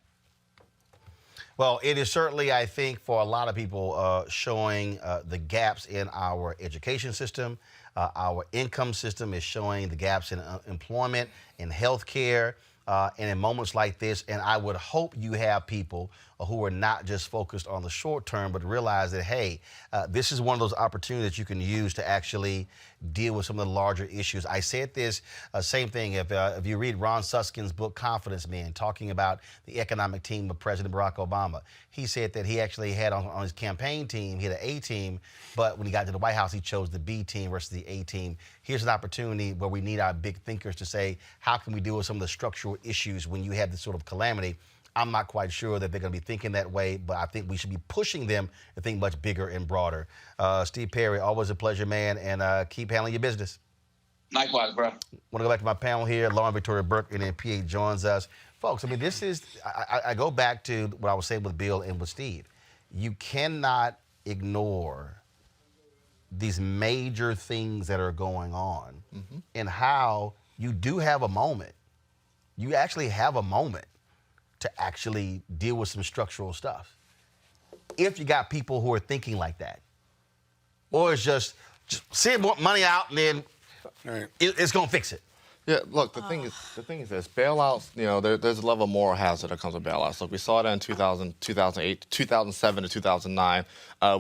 Well, it is certainly, I think, for a lot of people, showing the gaps in our education system. Our income system is showing the gaps in employment, in healthcare, and in moments like this. And I would hope you have people who are not just focused on the short term, but realize that, hey, this is one of those opportunities that you can use to actually deal with some of the larger issues. I said this, same thing, if you read Ron Susskind's book, Confidence Man, talking about the economic team of President Barack Obama, he said that he actually had on his campaign team, he had an A team, but when he got to the White House, he chose the B team versus the A team. Here's an opportunity where we need our big thinkers to say, how can we deal with some of the structural issues when you have this sort of calamity? I'm not quite sure that they're going to be thinking that way, but I think we should be pushing them to think much bigger and broader. Steve Perry, always a pleasure, man, and keep handling your business. Likewise, bro. I want to go back to my panel here. Lauren Victoria Burke and then PA joins us. Folks, I mean, this is, I go back to what I was saying with Bill and with Steve. You cannot ignore these major things that are going on and how you do have a moment. You actually have a moment to actually deal with some structural stuff. If you got people who are thinking like that, or it's just send more money out and then it's gonna fix it. Yeah, look, the thing is this, bailouts, you know, there's a level of moral hazard that comes with bailouts. Look, we saw that in 2000, 2008, 2007 to 2009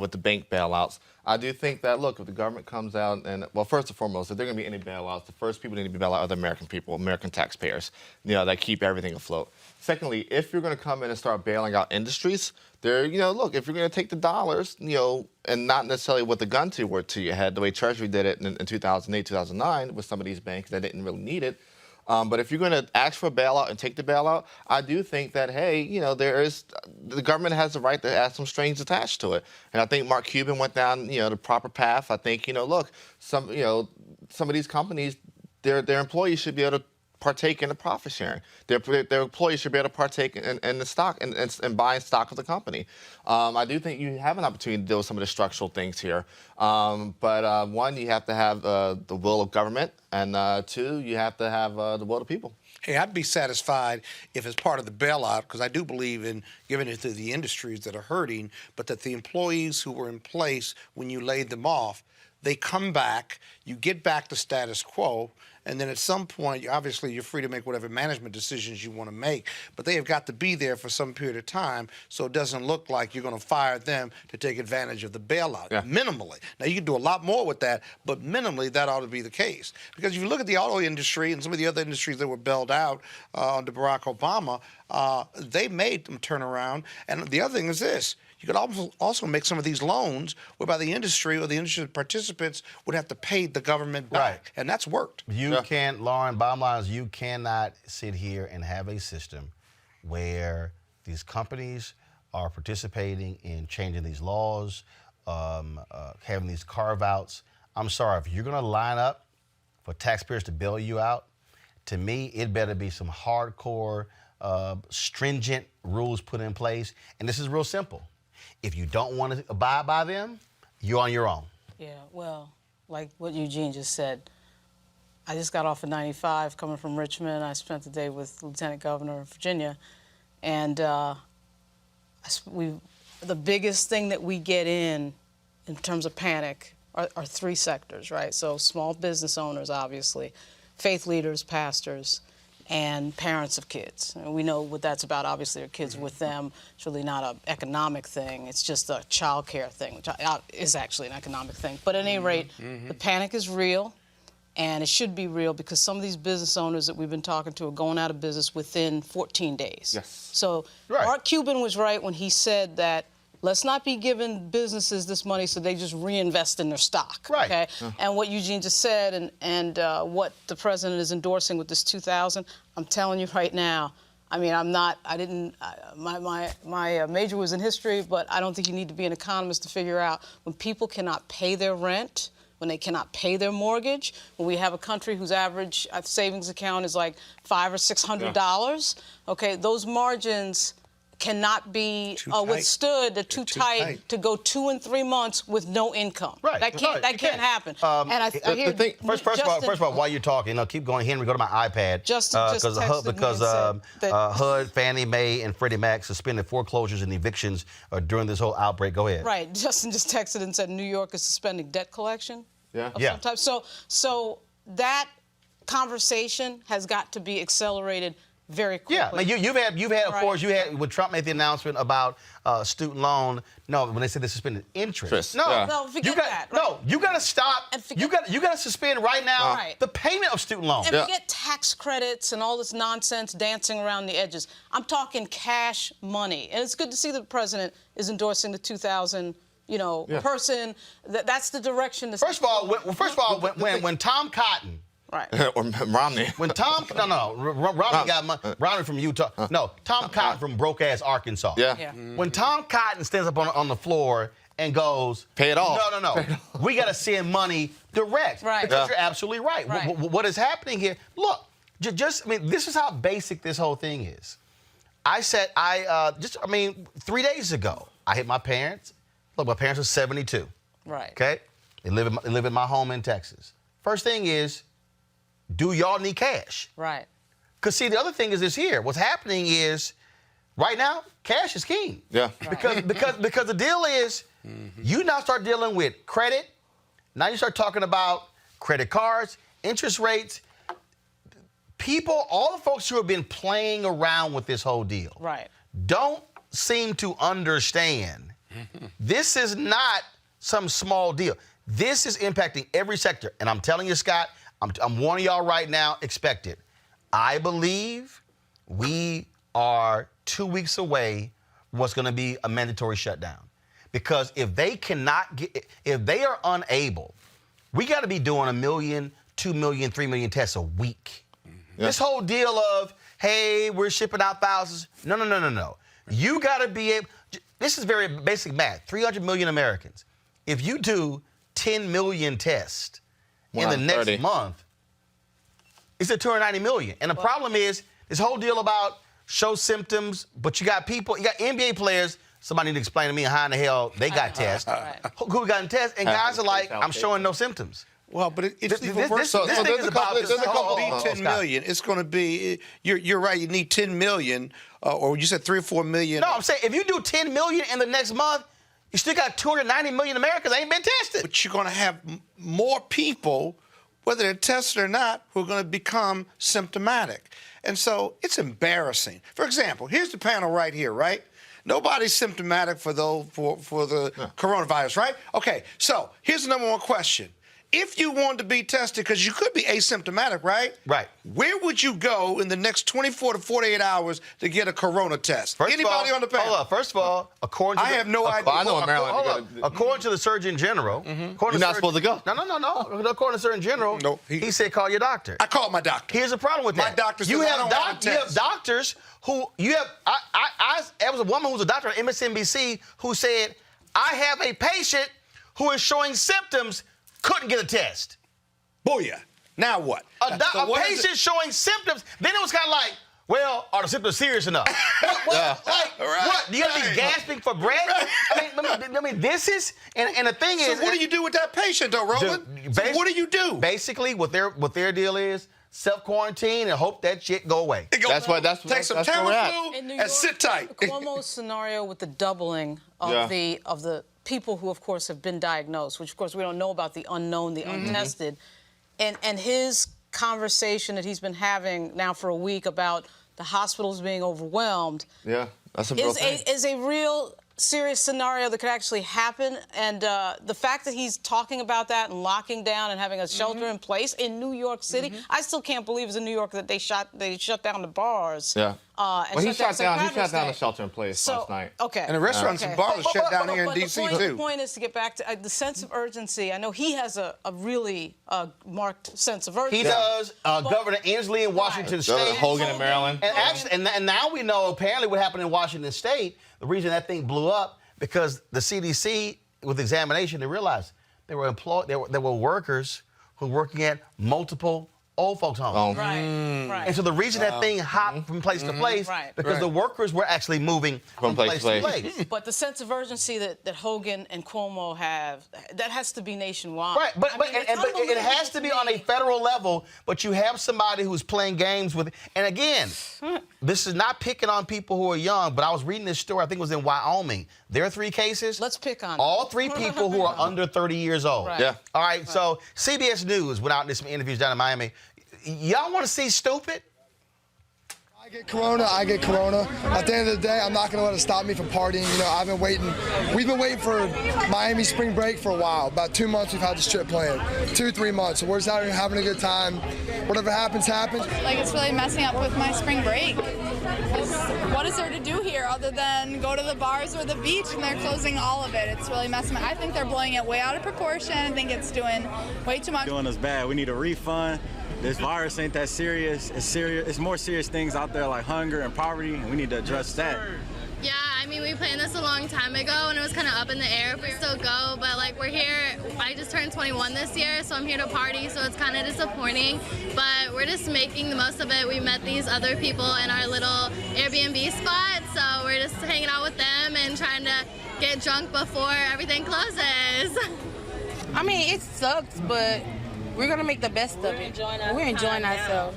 with the bank bailouts. I do think that, look, if the government comes out and, well, first and foremost, if there are going to be any bailouts, the first people need to be bailed out are the American people, American taxpayers, you know, that keep everything afloat. Secondly, if you're going to come in and start bailing out industries, there, you know, look, if you're going to take the dollars, you know, and not necessarily with the gun to your head, the way Treasury did it in 2008, 2009 with some of these banks that didn't really need it, But if you're going to ask for a bailout and take the bailout, I do think that, hey, the government has the right to have some strings attached to it. And I think Mark Cuban went down, the proper path. I think, look, some of these companies, their employees should be able to partake in the profit sharing. Their employees should be able to partake in the stock and buying stock of the company. I do think you have an opportunity to deal with some of the structural things here. But one, you have to have the will of government, and two, you have to have the will of the people. Hey, I'd be satisfied if it's part of the bailout, because I do believe in giving it to the industries that are hurting, but that the employees who were in place when you laid them off, they come back, you get back to status quo, and then at some point, obviously, you're free to make whatever management decisions you want to make, but they have got to be there for some period of time so it doesn't look like you're going to fire them to take advantage of the bailout, minimally. Now, you can do a lot more with that, but minimally, that ought to be the case. Because if you look at the auto industry and some of the other industries that were bailed out under Barack Obama, they made them turn around. And the other thing is this. You could also make some of these loans whereby the industry or the industry participants would have to pay the government back. Right. And that's worked. You can't, Lauren, bottom line is you cannot sit here and have a system where these companies are participating in changing these laws, having these carve-outs. I'm sorry, if you're going to line up for taxpayers to bail you out, to me, it better be some hardcore, stringent rules put in place. And this is real simple. If you don't want to abide by them, you're on your own. Yeah, well, like what Eugene just said, I just got off of 95 coming from Richmond. I spent the day with Lieutenant Governor of Virginia. And the biggest thing that we get in terms of panic are three sectors, right? So small business owners, obviously, faith leaders, pastors, and parents of kids. And we know what that's about. Obviously, their kids with them. It's really not an economic thing. It's just a child care thing, which is actually an economic thing. But at any rate, the panic is real, and it should be real because some of these business owners that we've been talking to are going out of business within 14 days. Yes. So Mark Cuban was right when he said that let's not be giving businesses this money so they just reinvest in their stock. Right. Okay. And what Eugene just said, and what the president is endorsing with this 2,000, I'm telling you right now. I mean, my major was in history, but I don't think you need to be an economist to figure out when people cannot pay their rent, when they cannot pay their mortgage, when we have a country whose average savings account is like $500 or $600. Okay, those margins cannot be withstood. They're too tight to go 2 and 3 months with no income. Right. That can't happen. And I hear first of all, while you're talking, keep going. Henry, go to my iPad. Justin because HUD, Fannie Mae, and Freddie Mac suspended foreclosures and evictions during this whole outbreak. Go ahead. Right. Justin just texted and said New York is suspending debt collection. Yeah. Of some type. So that conversation has got to be accelerated very quickly. Yeah, I mean, you've had, of course, when Trump made the announcement about student loan. No, when they said they suspended interest. No, forget that. Right? No, you got to stop. You got to suspend right now the payment of student loans. And forget tax credits and all this nonsense dancing around the edges. I'm talking cash money, and it's good to see that the president is endorsing the 2,000. Person. That's the direction. First of all, when Tom Cotton. Right. Or Romney. Romney got Romney from Utah. Tom Cotton from broke-ass Arkansas. Yeah. When Tom Cotton stands up on the floor and goes, pay it off. No. We got to send money direct. Right. Because you're absolutely right. What is happening here? Look, this is how basic this whole thing is. 3 days ago, I hit my parents. Look, my parents are 72. Right. Okay? They live in my home in Texas. First thing is, do y'all need cash? Right. Because, see, the other thing is this here. What's happening is, right now, cash is king. Yeah. Because the deal is, you now start dealing with credit. Now you start talking about credit cards, interest rates. People, all the folks who have been playing around with this whole deal, don't seem to understand. This is not some small deal. This is impacting every sector. And I'm telling you, Scott, I'm warning y'all right now, expect it. I believe we are 2 weeks away from what's going to be a mandatory shutdown. Because if they are unable, we got to be doing 1 million, 2 million, 3 million tests a week. This whole deal of, hey, we're shipping out thousands. No. You got to be able, this is very basic math, 300 million Americans. If you do 10 million tests in the next month, it's at 290 million. And the problem is this whole deal about show symptoms, but you got people, you got NBA players, somebody need to explain to me how in the hell they got tests, who got tests, and guys are like, I'm showing no symptoms. Well, but it's this thing is about this. Need 10 million. It's going to be. You're right. You need 10 million, or you said 3 or 4 million. No, I'm saying if you do 10 million in the next month, you still got 290 million Americans that ain't been tested. But you're going to have more people, whether they're tested or not, who are going to become symptomatic, and so it's embarrassing. For example, here's the panel right here, right? Nobody's symptomatic for the coronavirus, right? Okay, so here's the number one question. If you wanted to be tested, because you could be asymptomatic, right? Right. Where would you go in the next 24 to 48 hours to get a corona test? Anybody on the panel? Hold on. First of all, according to I have no idea. I know in Maryland. According to the Surgeon General, you're not supposed to go. No. According to the Surgeon General, he said call your doctor. I called my doctor. Here's the problem with that. My doctor said you I have don't want to you have test. doctors who you have. There was a woman who was a doctor at MSNBC who said, I have a patient who is showing symptoms, couldn't get a test. Booyah. Now what? A patient showing symptoms, then it was kind of like, well, are the symptoms serious enough? What? Do you have to be gasping for breath? I mean, this is, and the thing is. So what do you do with that patient, though, Roland? What do you do? Basically, what their deal is, self-quarantine and hope that shit go away. Take some Tamiflu and sit tight. Cuomo's scenario with the doubling of the people who, of course, have been diagnosed, which, of course, we don't know about the unknown, the untested, and his conversation that he's been having now for a week about the hospitals being overwhelmed. Yeah, that's a real thing. Is a real serious scenario that could actually happen, and the fact that he's talking about that and locking down and having a shelter in place in New York City, I still can't believe it's in New York that they shut down the bars. Yeah. He shut down the shelter in place last night. Okay. And the restaurants and bars are shut down here in D.C. too. The point is to get back to the sense of urgency. I know he has a really marked sense of urgency. He does. Governor Inslee in Washington State. Hogan in Maryland. And actually, and now we know apparently what happened in Washington State. The reason that thing blew up because the CDC, with examination, they realized there were workers who were working at multiple old folks' homes. Right. And so the reason that thing hopped from place to place because the workers were actually moving from place to place. But the sense of urgency that Hogan and Cuomo have, that has to be nationwide. Right, but it has to be on a federal level, but you have somebody who's playing games with, and again, this is not picking on people who are young, but I was reading this story, I think it was in Wyoming. There are 3 cases. Let's pick on all 3 people who are under 30 years old. Right. Yeah. All right, so CBS News went out and did some interviews down in Miami. Y'all want to see stupid? I get corona. At the end of the day, I'm not going to let it stop me from partying. You know, we've been waiting for Miami spring break for a while. About 2 months we've had this trip planned. 2-3 months. So we're just out here having a good time. Whatever happens, happens. Like, it's really messing up with my spring break. What is there to do here other than go to the bars or the beach, and they're closing all of it? It's really messing up. I think they're blowing it way out of proportion. I think it's doing way too much. Doing us bad. We need a refund. This virus ain't that serious. It's more serious things out there like hunger and poverty, and we need to address that. Yeah, I mean, we planned this a long time ago, and it was kind of up in the air if we still go, but like we're here. I just turned 21 this year, so I'm here to party, so it's kind of disappointing, but we're just making the most of it. We met these other people in our little Airbnb spot, so we're just hanging out with them and trying to get drunk before everything closes. I mean, it sucks, but we're gonna make the best of it. We're enjoying ourselves.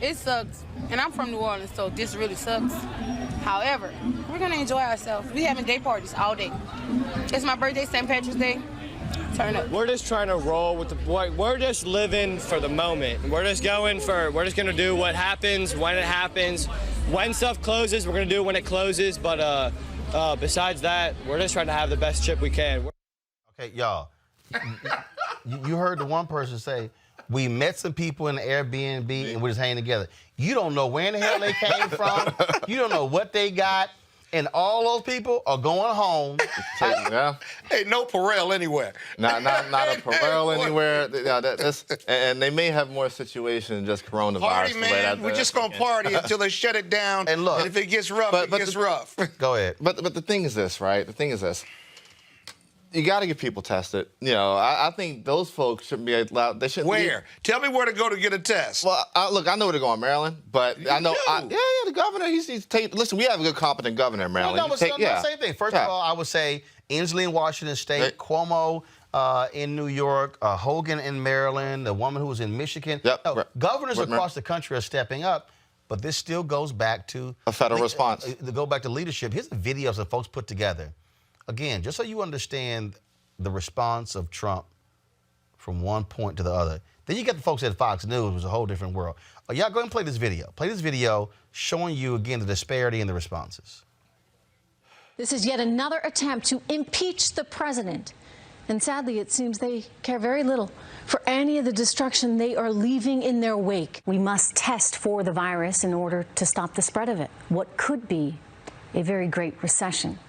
It sucks, and I'm from New Orleans, so this really sucks. However, we're gonna enjoy ourselves. We having day parties all day. It's my birthday, St. Patrick's Day. Turn up. We're just trying to roll with the boy. We're just living for the moment. We're just gonna do what happens when it happens. When stuff closes, we're gonna do it when it closes. But besides that, we're just trying to have the best trip we can. Okay, y'all. You heard the one person say, we met some people in the Airbnb and we're just hanging together. You don't know where in the hell they came from. You don't know what they got. And all those people are going home. Yeah. Hey, no parole anywhere. Not a parole anywhere. And they may have more situations than just coronavirus. Party, man. We're just going to party until they shut it down. And look. And if it gets rough, it gets rough. Go ahead. But the thing is this, right? The thing is this. You got to get people tested. You know, I think those folks shouldn't be allowed. They shouldn't. Where? Tell me where to go to get a test. Well, look, I know where to go in Maryland, but I know. The governor, he's taking. Listen, we have a good, competent governor in Maryland. Well, same thing. First of all, I would say Inslee in Washington State, Cuomo in New York, Hogan in Maryland, the woman who was in Michigan. Governors across the country are stepping up, but this still goes back to a federal response. Go back to leadership. Here's the videos that folks put together. Again, just so you understand the response of Trump from one point to the other. Then you get the folks at Fox News, which is a whole different world. Y'all go ahead and play this video. Play this video showing you, again, the disparity in the responses. This is yet another attempt to impeach the president. And sadly, it seems they care very little for any of the destruction they are leaving in their wake. We must test for the virus in order to stop the spread of it. What could be a very great recession.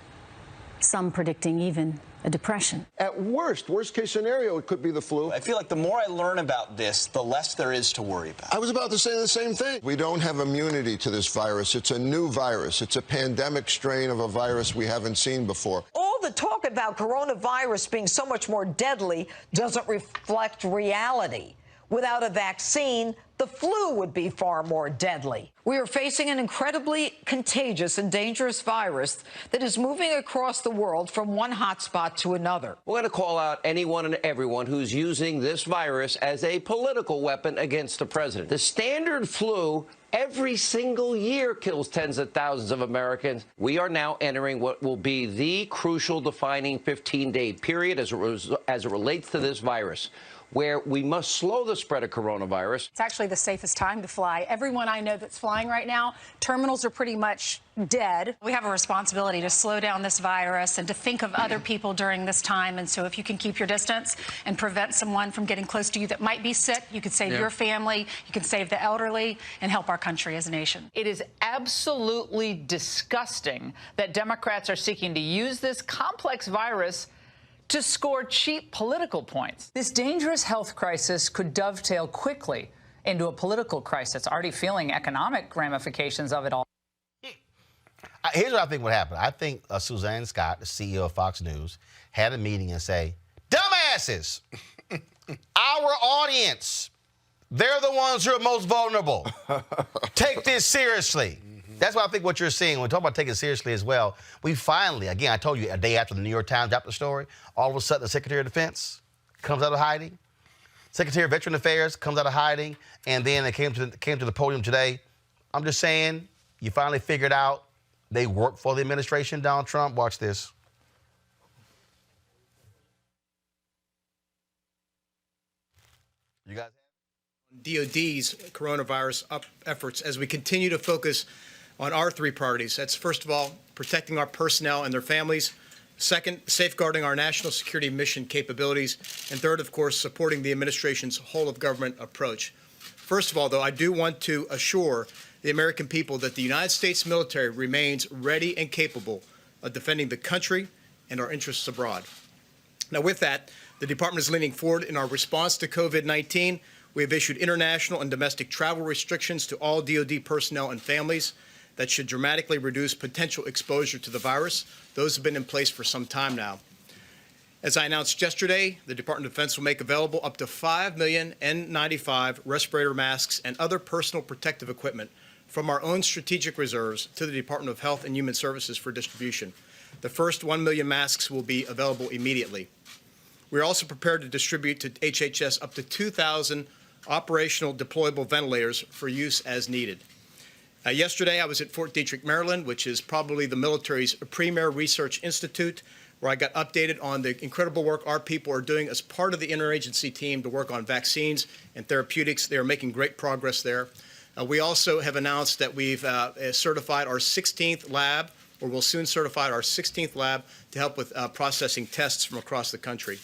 Some predicting even a depression. At worst case scenario, it could be the flu. I feel like the more I learn about this, the less there is to worry about. I was about to say the same thing. We don't have immunity to this virus. It's a new virus. It's a pandemic strain of a virus we haven't seen before. All the talk about coronavirus being so much more deadly doesn't reflect reality. Without a vaccine, the flu would be far more deadly. We are facing an incredibly contagious and dangerous virus that is moving across the world from one hotspot to another. We're going to call out anyone and everyone who's using this virus as a political weapon against the president. The standard flu every single year kills tens of thousands of Americans. We are now entering what will be the crucial defining 15-day period as it relates to this virus, where we must slow the spread of coronavirus. It's actually the safest time to fly. Everyone I know that's flying right now, terminals are pretty much dead. We have a responsibility to slow down this virus and to think of other people during this time. And so if you can keep your distance and prevent someone from getting close to you that might be sick, you could save your family, you can save the elderly, and help our country as a nation. It is absolutely disgusting that Democrats are seeking to use this complex virus to score cheap political points. This dangerous health crisis could dovetail quickly into a political crisis, already feeling economic ramifications of it all. Here's what I think would happen. I think Suzanne Scott, the CEO of Fox News, had a meeting and say, dumbasses, our audience, they're the ones who are most vulnerable. Take this seriously. That's what I think what you're seeing. When we talk about taking it seriously as well, we finally, again, I told you a day after the New York Times dropped the story, all of a sudden the Secretary of Defense comes out of hiding. Secretary of Veteran Affairs comes out of hiding, and then they came to the podium today. I'm just saying, you finally figured out they work for the administration, Donald Trump. Watch this. You guys DOD's coronavirus efforts as we continue to focus on our three priorities. That's, first of all, protecting our personnel and their families. Second, safeguarding our national security mission capabilities. And third, of course, supporting the administration's whole-of-government approach. First of all, though, I do want to assure the American people that the United States military remains ready and capable of defending the country and our interests abroad. Now, with that, the Department is leaning forward in our response to COVID-19. We have issued international and domestic travel restrictions to all DoD personnel and families that should dramatically reduce potential exposure to the virus. Those have been in place for some time now. As I announced yesterday, the Department of Defense will make available up to 5 million N95 respirator masks and other personal protective equipment from our own strategic reserves to the Department of Health and Human Services for distribution. The first 1 million masks will be available immediately. We are also prepared to distribute to HHS up to 2,000 operational deployable ventilators for use as needed. Yesterday, I was at Fort Detrick, Maryland, which is probably the military's premier research institute, where I got updated on the incredible work our people are doing as part of the interagency team to work on vaccines and therapeutics. They are making great progress there. We also have announced that we've certified our 16th lab, or will soon certify our 16th lab to help with processing tests from across the country.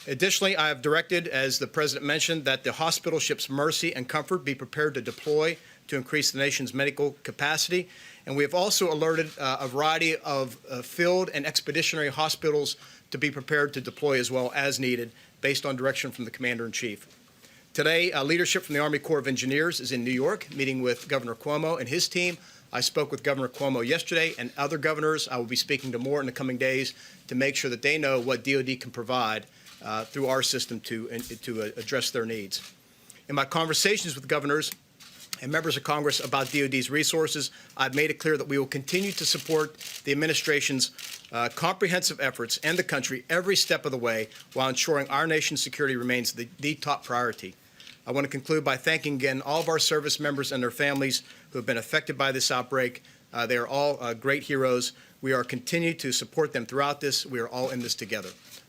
Additionally, I have directed, as the President mentioned, that the hospital ships Mercy and Comfort be prepared to deploy to increase the nation's medical capacity. And we have also alerted a variety of field and expeditionary hospitals to be prepared to deploy as well as needed, based on direction from the Commander-in-Chief. Today, leadership from the Army Corps of Engineers is in New York, meeting with Governor Cuomo and his team. I spoke with Governor Cuomo yesterday, and other governors I will be speaking to more in the coming days to make sure that they know what DoD can provide through our system to address their needs. In my conversations with governors and members of Congress about DoD's resources, I've made it clear that we will continue to support the administration's comprehensive efforts and the country every step of the way while ensuring our nation's security remains the top priority. I want to conclude by thanking again all of our service members and their families who have been affected by this outbreak. They are all great heroes. We are continuing to support them throughout this. We are all in this together.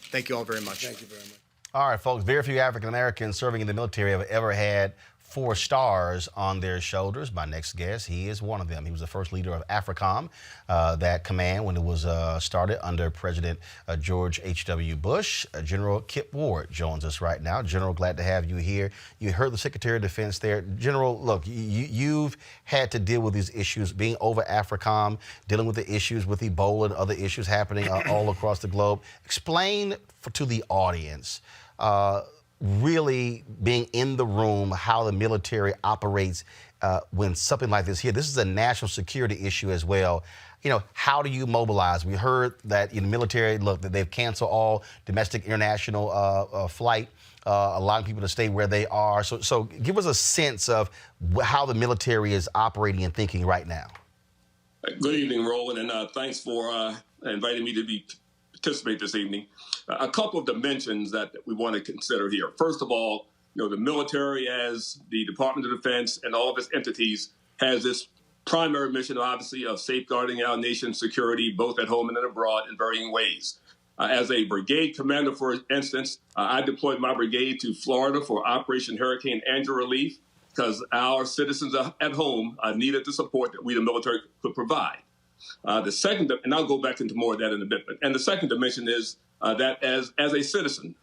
Thank you all very much. Thank you very much. All right, folks, very few African Americans serving in the military have ever had 4 stars on their shoulders. My next guest, he is one of them. He was the first leader of AFRICOM, that command when it was started under President George H.W. Bush. General Kip Ward joins us right now. General, glad to have you here. You heard the Secretary of Defense there. General, look, you've had to deal with these issues, being over AFRICOM, dealing with the issues with Ebola and other issues happening all across the globe. Explain to the audience really being in the room, how the military operates when something like this here. This is a national security issue as well. You know, how do you mobilize? We heard that in the military, look, that they've canceled all domestic international flight, allowing people to stay where they are. So give us a sense of how the military is operating and thinking right now. Good evening, Roland, and thanks for inviting me to participate this evening. A couple of dimensions that we want to consider here. First of all, you know, the military, as the Department of Defense and all of its entities, has this primary mission, obviously, of safeguarding our nation's security, both at home and abroad, in varying ways. As a brigade commander, for instance, I deployed my brigade to Florida for Operation Hurricane Andrew relief because our citizens at home needed the support that we, the military, could provide. The second, and I'll go back into more of that in a bit, and the second dimension is that as a citizen,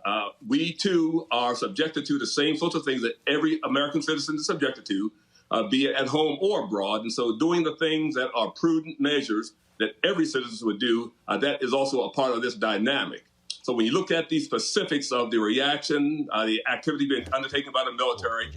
we too are subjected to the same sorts of things that every American citizen is subjected to, be it at home or abroad. And so doing the things that are prudent measures that every citizen would do, that is also a part of this dynamic. So when you look at the specifics of the reaction, the activity being undertaken by the military,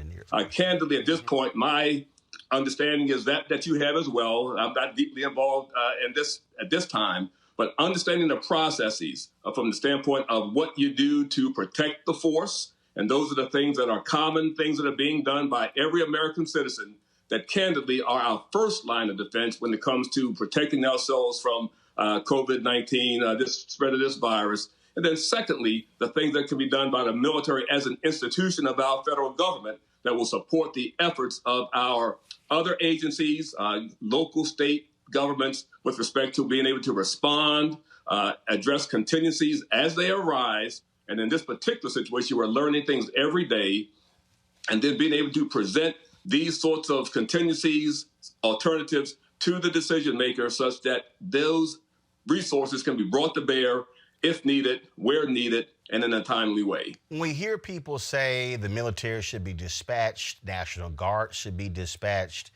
candidly at this point, my understanding is that you have as well. I'm not deeply involved in this at this time, but understanding the processes from the standpoint of what you do to protect the force. And those are the things that are common things that are being done by every American citizen that candidly are our first line of defense when it comes to protecting ourselves from COVID-19, this spread of this virus. And then secondly, the things that can be done by the military as an institution of our federal government that will support the efforts of our other agencies, local, state governments, with respect to being able to respond, address contingencies as they arise. And in this particular situation, we're learning things every day, and then being able to present these sorts of contingencies, alternatives to the decision maker such that those resources can be brought to bear if needed, where needed, and in a timely way. When we hear people say the military should be dispatched, National Guard should be dispatched,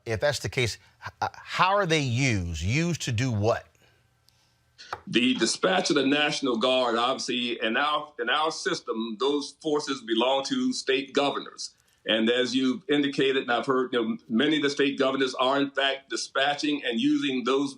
if that's the case, how are they used? Used to do what? The dispatch of the National Guard, obviously, in our system, those forces belong to state governors. And as you indicated, and I've heard, many of the state governors are in fact dispatching and using those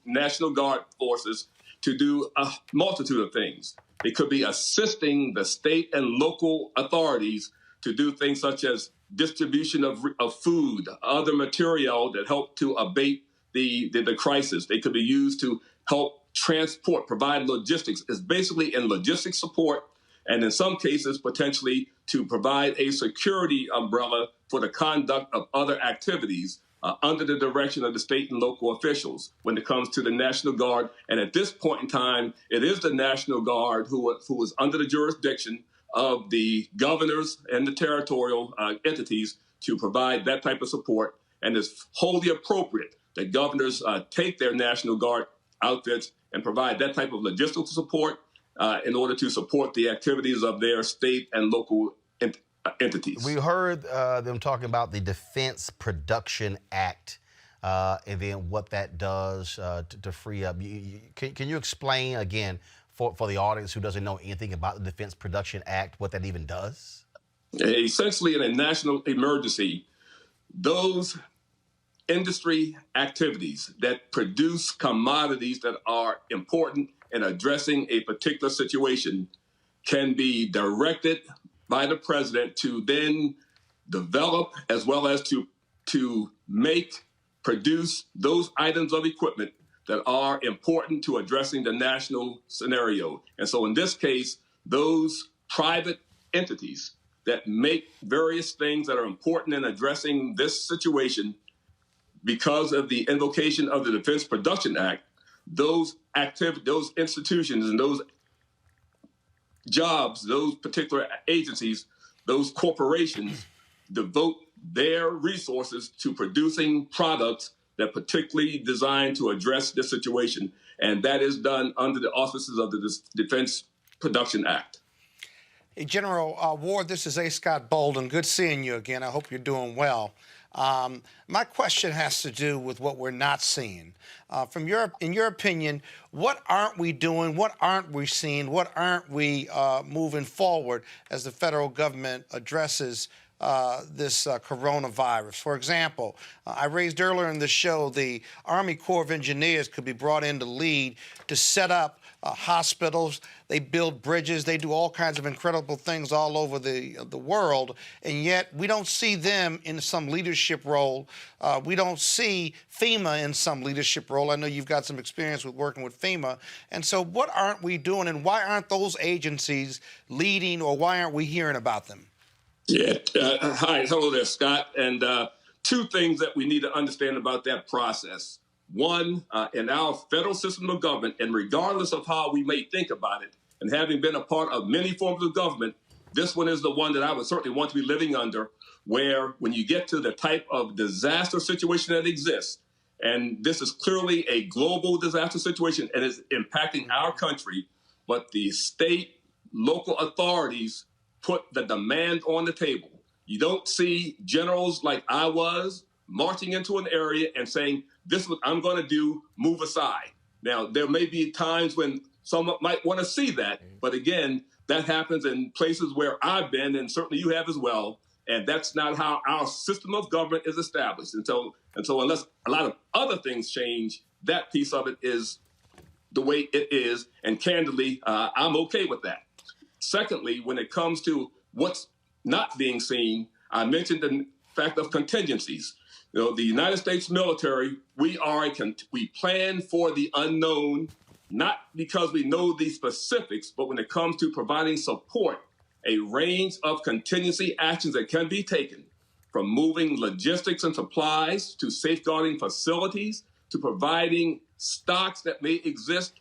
National Guard forces to do a multitude of things. It could be assisting the state and local authorities to do things such as distribution of food, other material that help to abate the crisis. They could be used to help transport, provide logistics. It's basically in logistics support, and in some cases, potentially to provide a security umbrella for the conduct of other activities under the direction of the state and local officials when it comes to the National Guard. And at this point in time, it is the National Guard who is under the jurisdiction of the governors and the territorial entities to provide that type of support. And it's wholly appropriate that governors take their National Guard outfits and provide that type of logistical support in order to support the activities of their state and local entities. We heard them talking about the Defense Production Act and then what that does to free up. Can you explain again for the audience who doesn't know anything about the Defense Production Act, what that even does? Essentially, in a national emergency, those industry activities that produce commodities that are important in addressing a particular situation can be directed by the president to then develop as well as to produce those items of equipment that are important to addressing the national scenario. And so in this case, those private entities that make various things that are important in addressing this situation, because of the invocation of the Defense Production Act, those institutions and those jobs, those particular agencies, those corporations devote their resources to producing products that particularly designed to address this situation. And that is done under the auspices of the Defense Production Act. Hey, General Ward, this is A. Scott Bolden. Good seeing you again. I hope you're doing well. My question has to do with what we're not seeing. In your opinion, what aren't we doing? What aren't we seeing? What aren't we moving forward as the federal government addresses this coronavirus? For example, I raised earlier in the show the Army Corps of Engineers could be brought in to lead to set up hospitals. They build bridges. They do all kinds of incredible things all over the world, and yet we don't see them in some leadership role. We don't see FEMA in some leadership role. I know you've got some experience with working with FEMA. And so what aren't we doing, and why aren't those agencies leading, or why aren't we hearing about them? Yeah. Hi. Hello there, Scott. And two things that we need to understand about that process. One, in our federal system of government, and regardless of how we may think about it, and having been a part of many forms of government, this one is the one that I would certainly want to be living under, where when you get to the type of disaster situation that exists, and this is clearly a global disaster situation and is impacting our country, but the state, local authorities put the demand on the table. You don't see generals like I was marching into an area and saying, this is what I'm going to do, move aside. Now, there may be times when someone might want to see that, but again, that happens in places where I've been, and certainly you have as well, and that's not how our system of government is established. And so unless a lot of other things change, that piece of it is the way it is, and candidly, I'm okay with that. Secondly, when it comes to what's not being seen, I mentioned the fact of contingencies. You know, the United States military, we plan for the unknown, not because we know the specifics, but when it comes to providing support, a range of contingency actions that can be taken, from moving logistics and supplies to safeguarding facilities to providing stocks that may exist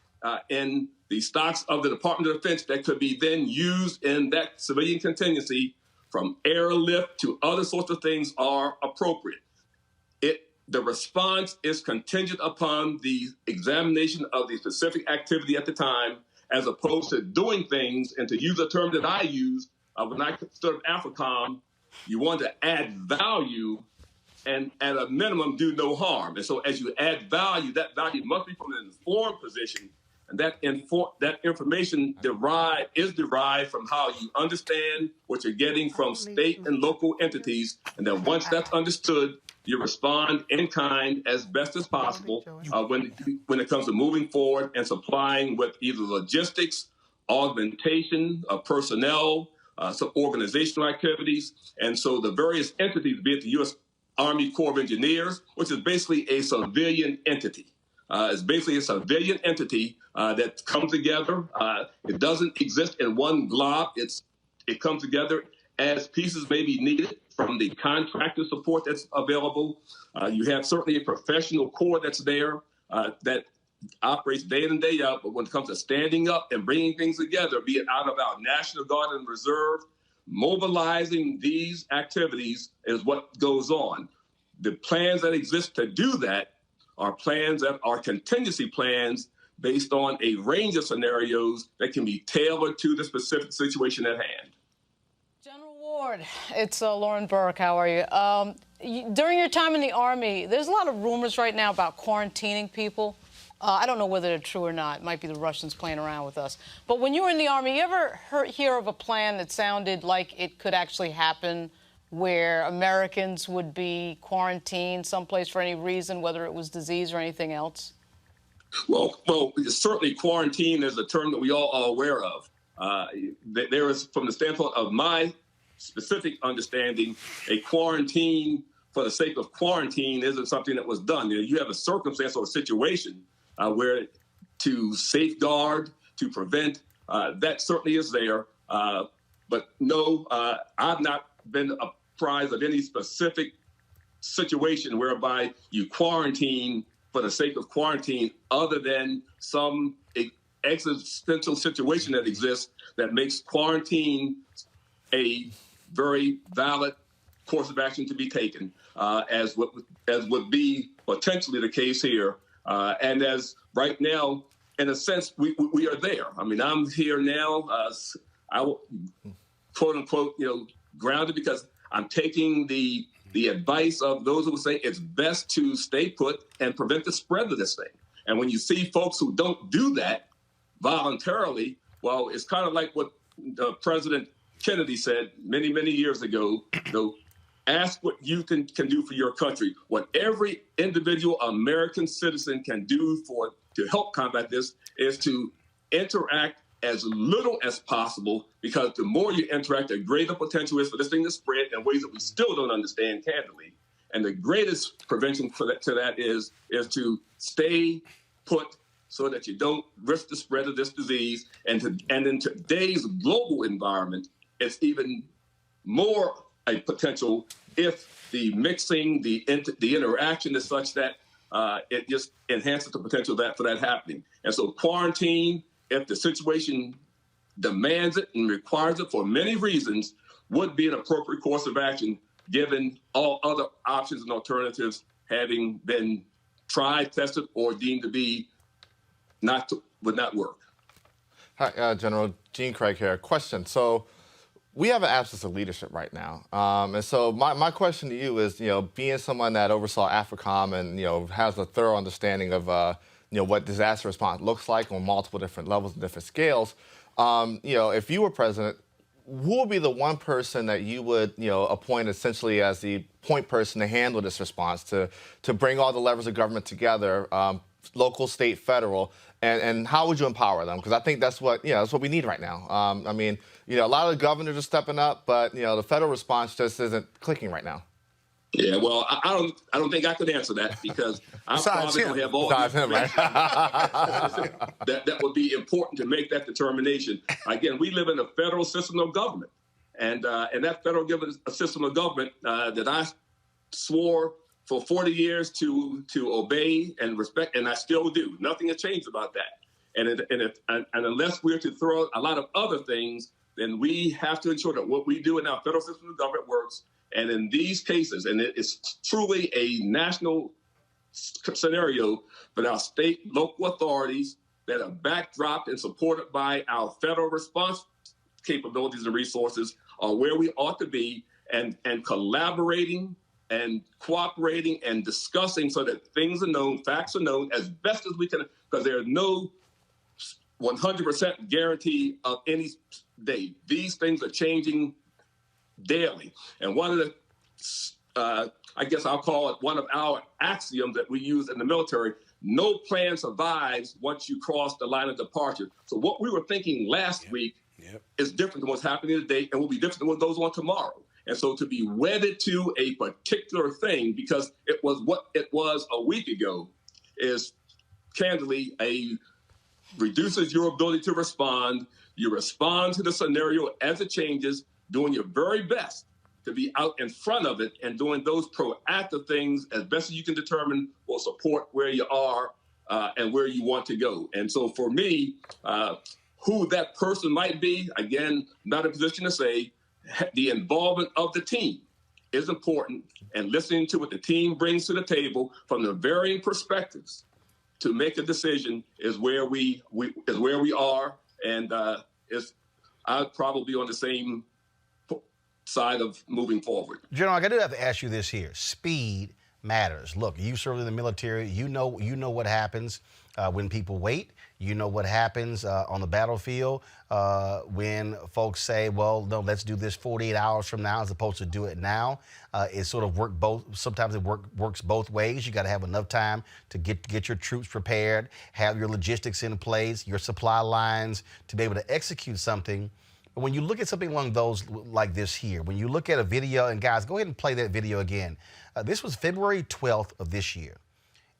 in the stocks of the Department of Defense that could be then used in that civilian contingency, from airlift to other sorts of things, are appropriate. The response is contingent upon the examination of the specific activity at the time, as opposed to doing things, and to use a term that I use when I served AFRICOM, you want to add value and at a minimum do no harm. And so as you add value, that value must be from an informed position, and that information is derived from how you understand what you're getting from state and local entities. And then once that's understood, you respond in kind as best as possible when it comes to moving forward and supplying with either logistics, augmentation of personnel, some organizational activities. And so the various entities, be it the U.S. Army Corps of Engineers, which is basically a civilian entity. It's basically a civilian entity that comes together. It doesn't exist in one glob. It comes together as pieces may be needed from the contractor support that's available. You have certainly a professional corps that's there that operates day in and day out. But when it comes to standing up and bringing things together, be it out of our National Guard and Reserve, mobilizing these activities is what goes on. The plans that exist to do that are plans that are contingency plans based on a range of scenarios that can be tailored to the specific situation at hand. Lord, it's Lauren Burke. How are you? During your time in the Army, there's a lot of rumors right now about quarantining people. I don't know whether they're true or not. It might be the Russians playing around with us. But when you were in the Army, you ever hear of a plan that sounded like it could actually happen where Americans would be quarantined someplace for any reason, whether it was disease or anything else? Well, certainly quarantine is a term that we all are aware of. There is, from the standpoint of my specific understanding, a quarantine for the sake of quarantine isn't something that was done. You have a circumstance or a situation where to safeguard, to prevent, that certainly is there. But no, I've not been apprised of any specific situation whereby you quarantine for the sake of quarantine, other than some existential situation that exists that makes quarantine a very valid course of action to be taken, as would be potentially the case here. And as right now, in a sense, we are there. I mean, I'm here now, I will, quote unquote, grounded, because I'm taking the advice of those who say it's best to stay put and prevent the spread of this thing. And when you see folks who don't do that voluntarily, well, it's kind of like what President Kennedy said many, many years ago, ask what you can do for your country. What every individual American citizen can do to help combat this is to interact as little as possible, because the more you interact, the greater potential is for this thing to spread in ways that we still don't understand candidly. And the greatest prevention to that is to stay put so that you don't risk the spread of this disease. And in today's global environment, it's even more a potential if the mixing, the interaction is such that it just enhances the potential for that happening. And so quarantine, if the situation demands it and requires it for many reasons, would be an appropriate course of action, given all other options and alternatives having been tried, tested, or deemed to be would not work. Hi, General Gene Craig here. Question. So we have an absence of leadership right now. And so my question to you is, being someone that oversaw AFRICOM and, has a thorough understanding of, what disaster response looks like on multiple different levels and different scales, if you were president, who would be the one person that you would, appoint essentially as the point person to handle this response, to bring all the levers of government together, local, state, federal, and how would you empower them? Because I think that's what we need right now. I mean, a lot of the governors are stepping up, but the federal response just isn't clicking right now. Yeah, well, I don't think I could answer that, because I probably don't have all the information that would be important to make that determination. Again, we live in a federal system of government, and that federal system of government that I swore for 40 years to obey and respect, and I still do. Nothing has changed about that. And unless we're to throw a lot of other things, then we have to ensure that what we do in our federal system of government works. And in these cases, and it is truly a national scenario, but our state, local authorities that are backdropped and supported by our federal response capabilities and resources are where we ought to be, and collaborating and cooperating and discussing so that things are known, facts are known as best as we can, because there is no 100% guarantee of any day. These things are changing daily. And one of the, I guess I'll call it one of our axioms that we use in the military, no plan survives once you cross the line of departure. So what we were thinking last week is different than what's happening today, and will be different than what goes on tomorrow. And so to be wedded to a particular thing because it was what it was a week ago is candidly reduces your ability to respond. You respond to the scenario as it changes, doing your very best to be out in front of it and doing those proactive things as best as you can determine will support where you are and where you want to go. And so for me, who that person might be, again, not in a position to say. The involvement of the team is important, and listening to what the team brings to the table from the varying perspectives to make a decision is where we are, and I'd probably be on the side of moving forward. General, I do have to ask you this here. Speed matters. Look, you served in the military. You know what happens when people wait. You know what happens on the battlefield when folks say, well, no, let's do this 48 hours from now as opposed to do it now. It sort of sometimes it works both ways. You got to have enough time to get your troops prepared, have your logistics in place, your supply lines to be able to execute something. But when you look at something along those like this here, when you look at a video, and guys, go ahead and play that video again. This was February 12th of this year.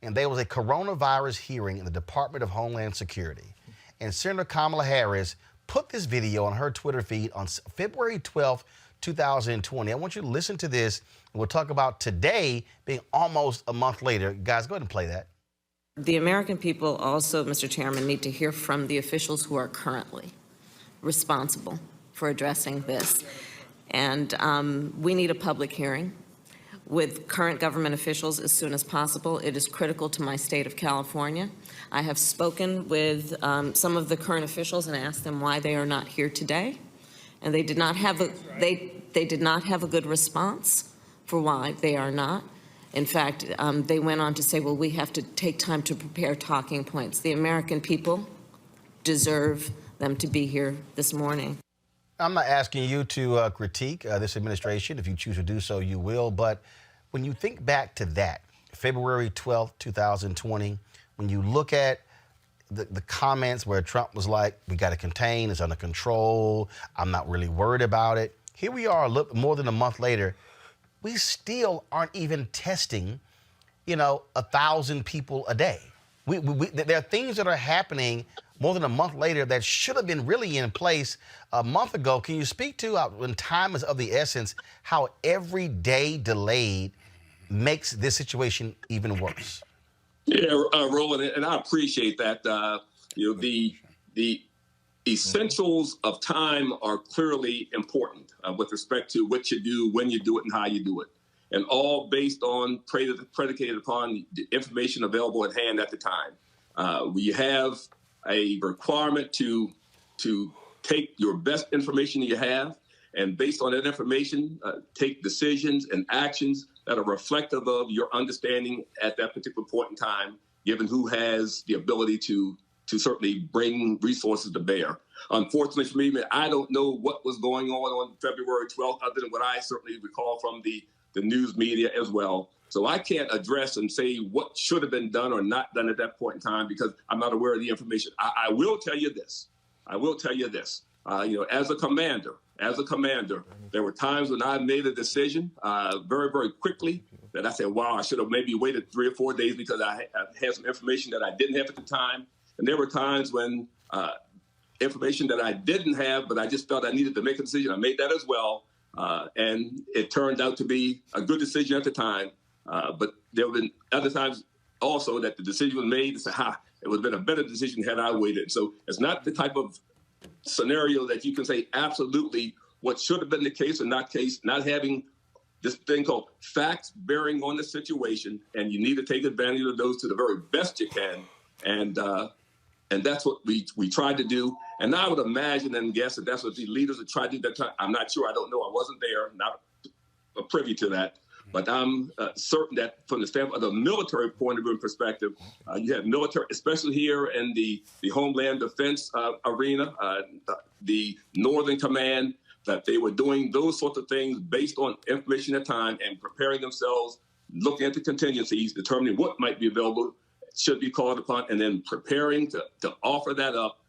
And there was a coronavirus hearing in the Department of Homeland Security. And Senator Kamala Harris put this video on her Twitter feed on February 12th, 2020. I want you to listen to this, and we'll talk about today being almost a month later. Guys, go ahead and play that. The American people also, Mr. Chairman, need to hear from the officials who are currently responsible for addressing this. And we need a public hearing with current government officials as soon as possible. It is critical to my state of California. I have spoken with some of the current officials and asked them why they are not here today, and they did not have a good response for why they are not. In fact, they went on to say, well, we have to take time to prepare talking points. The American people deserve them to be here this morning. I'm not asking you to critique this administration. If you choose to do so, you will. But when you think back to that, February 12th, 2020, when you look at the comments where Trump was like, we got to contain, it's under control, I'm not really worried about it. Here we are a little more than a month later. We still aren't even testing, 1,000 people a day. There are things that are happening more than a month later that should have been really in place a month ago. Can you speak to, when time is of the essence, how every day delayed makes this situation even worse? Yeah, Roland, and I appreciate that. The essentials of time are clearly important with respect to what you do, when you do it, and how you do it, and all based on, predicated upon the information available at hand at the time. We have a requirement to take your best information you have, and based on that information, take decisions and actions that are reflective of your understanding at that particular point in time, given who has the ability to certainly bring resources to bear. Unfortunately for me, I don't know what was going on February 12th, other than what I certainly recall from the news media as well. So I can't address and say what should have been done or not done at that point in time because I'm not aware of the information. I will tell you this. As a commander, there were times when I made a decision very, very quickly that I said, wow, I should have maybe waited 3 or 4 days because I had some information that I didn't have at the time. And there were times when information that I didn't have, but I just felt I needed to make a decision. I made that as well. And it turned out to be a good decision at the time. But there have been other times also that the decision was made and said, it would have been a better decision had I waited. So it's not the type of scenario that you can say absolutely what should have been the case or not having this thing called facts bearing on the situation. And you need to take advantage of those to the very best you can. And that's what we tried to do. And I would imagine and guess that that's what the leaders have tried to do at that time. I'm not sure. I don't know. I wasn't there, not privy to that. But I'm certain that from the standpoint of the military point of view and perspective, you have military, especially here in the Homeland Defense arena, the Northern Command, that they were doing those sorts of things based on information at the time and preparing themselves, looking at the contingencies, determining what might be available, should be called upon, and then preparing to offer that up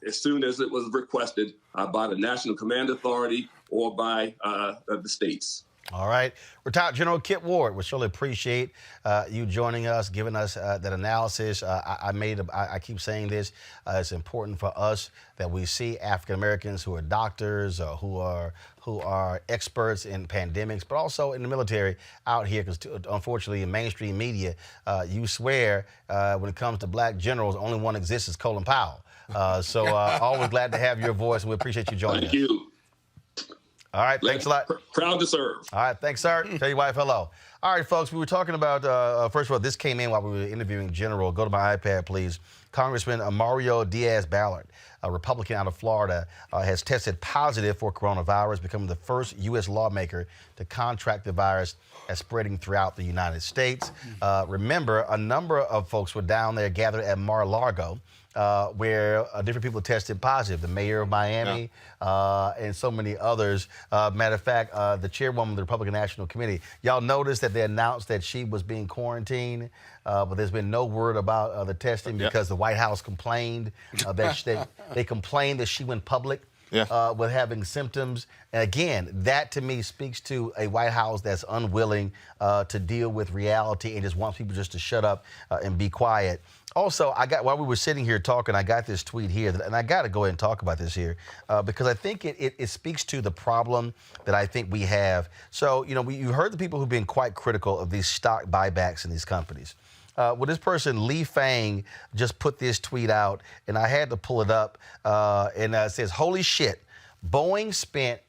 as soon as it was requested by the National Command Authority or by the states. All right. Retired General Kit Ward, we surely appreciate you joining us, giving us that analysis. I keep saying this. It's important for us that we see African Americans who are doctors or who are experts in pandemics, but also in the military out here, because unfortunately in mainstream media, you swear when it comes to black generals, only one exists is Colin Powell. So always glad to have your voice. We appreciate you joining us. Thank you. All right, thanks a lot. Proud to serve. All right, thanks, sir. Tell your wife hello. All right, folks, we were talking about, first of all, this came in while we were interviewing General. Go to my iPad, please. Congressman Mario Diaz-Balart, a Republican out of Florida, has tested positive for coronavirus, becoming the first U.S. lawmaker to contract the virus as spreading throughout the United States. Remember, a number of folks were down there gathered at Mar-a-Lago, where different people tested positive. The mayor of Miami and so many others. Matter of fact, the chairwoman of the Republican National Committee, y'all noticed that they announced that she was being quarantined, but there's been no word about the testing because the White House complained that they complained that she went public with having symptoms. And again, that to me speaks to a White House that's unwilling to deal with reality and just wants people just to shut up and be quiet. Also, while we were sitting here talking, I got this tweet here, and I got to go ahead and talk about this here because I think it speaks to the problem that I think we have. So, you heard the people who've been quite critical of these stock buybacks in these companies. Well, this person, Lee Fang, just put this tweet out, and I had to pull it up, and it says, holy shit, Boeing spent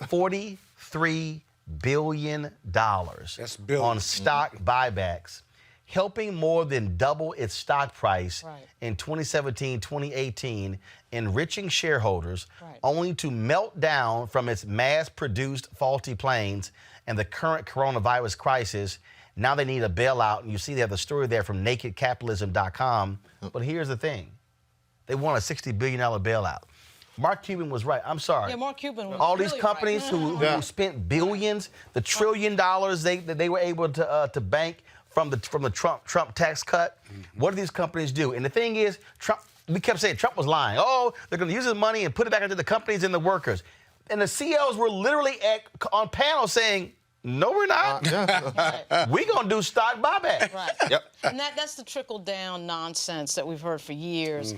$43 billion on stock buybacks, helping more than double its stock price in 2017, 2018, enriching shareholders, only to melt down from its mass-produced faulty planes and the current coronavirus crisis. Now they need a bailout, and you see they have the story there from nakedcapitalism.com. But here's the thing. They want a $60 billion bailout. Mark Cuban was right. I'm sorry. Yeah, Mark Cuban was all really these companies who spent billions, the $1 trillion they were able to bank from the Trump tax cut. What do these companies do? And the thing is, we kept saying Trump was lying. Oh, they're going to use his money and put it back into the companies and the workers. And the CEOs were literally on panels saying, no, we're not. We're going to do stock buyback. And that's the trickle-down nonsense that we've heard for years.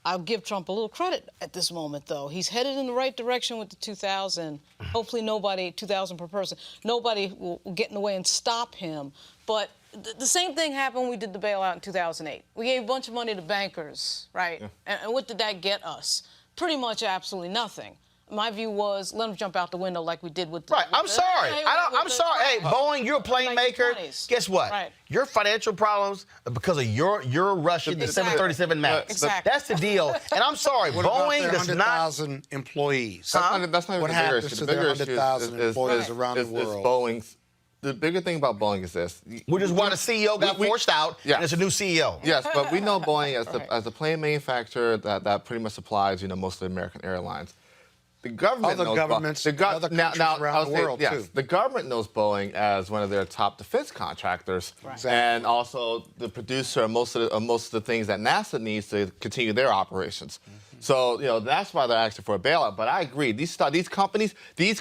I'll give Trump a little credit at this moment, though. He's headed in the right direction with the 2,000. Hopefully 2,000 per person. Nobody will get in the way and stop him. But the same thing happened when we did the bailout in 2008. We gave a bunch of money to bankers, right? And what did that get us? Pretty much absolutely nothing. My view was let them jump out the window like we did with the... I'm sorry. I'm sorry. Hey, Boeing, you're a plane maker. Guess what? Your financial problems are because of your Russian, the 737 MAX. Exactly. That's the deal. And I'm sorry, Boeing does not... 100,000 employees. That's not what happens to the 100,000 employees around the world? Boeing's. The bigger thing about Boeing is this. Which is why the CEO got forced out, and it's a new CEO. Yes, but we know Boeing as the plane manufacturer that pretty much supplies, most of the American airlines. The government other governments, other countries around the world, too. The government knows Boeing as one of their top defense contractors, and also the producer of most of the things that NASA needs to continue their operations. So that's why they're asking for a bailout. But I agree, these companies, they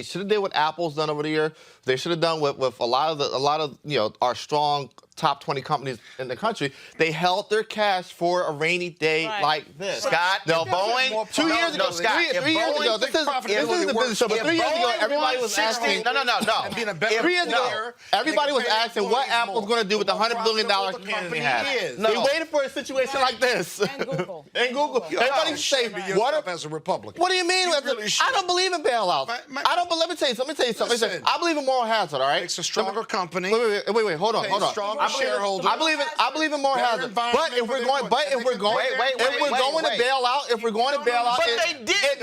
should have did what Apple's done over the year. They should have done with a lot of our strong top 20 companies in the country. They held their cash for a rainy day like this. Scott, Boeing, 2 years ago, Scott, 3 years ago, this isn't the business show, but 3 years ago, everybody was asking. No. 3 years ago, everybody was asking what Apple's going to do with the $100 billion campaign they had. They waited for a situation like this. And Google. Everybody say, what as a Republican? What do you mean? I don't believe in bailouts. Let me tell you something. I believe in moral hazard, all right? It's a stronger company. Wait, hold on. Shareholders. I believe in moral hazard. But if we're going to bail out, it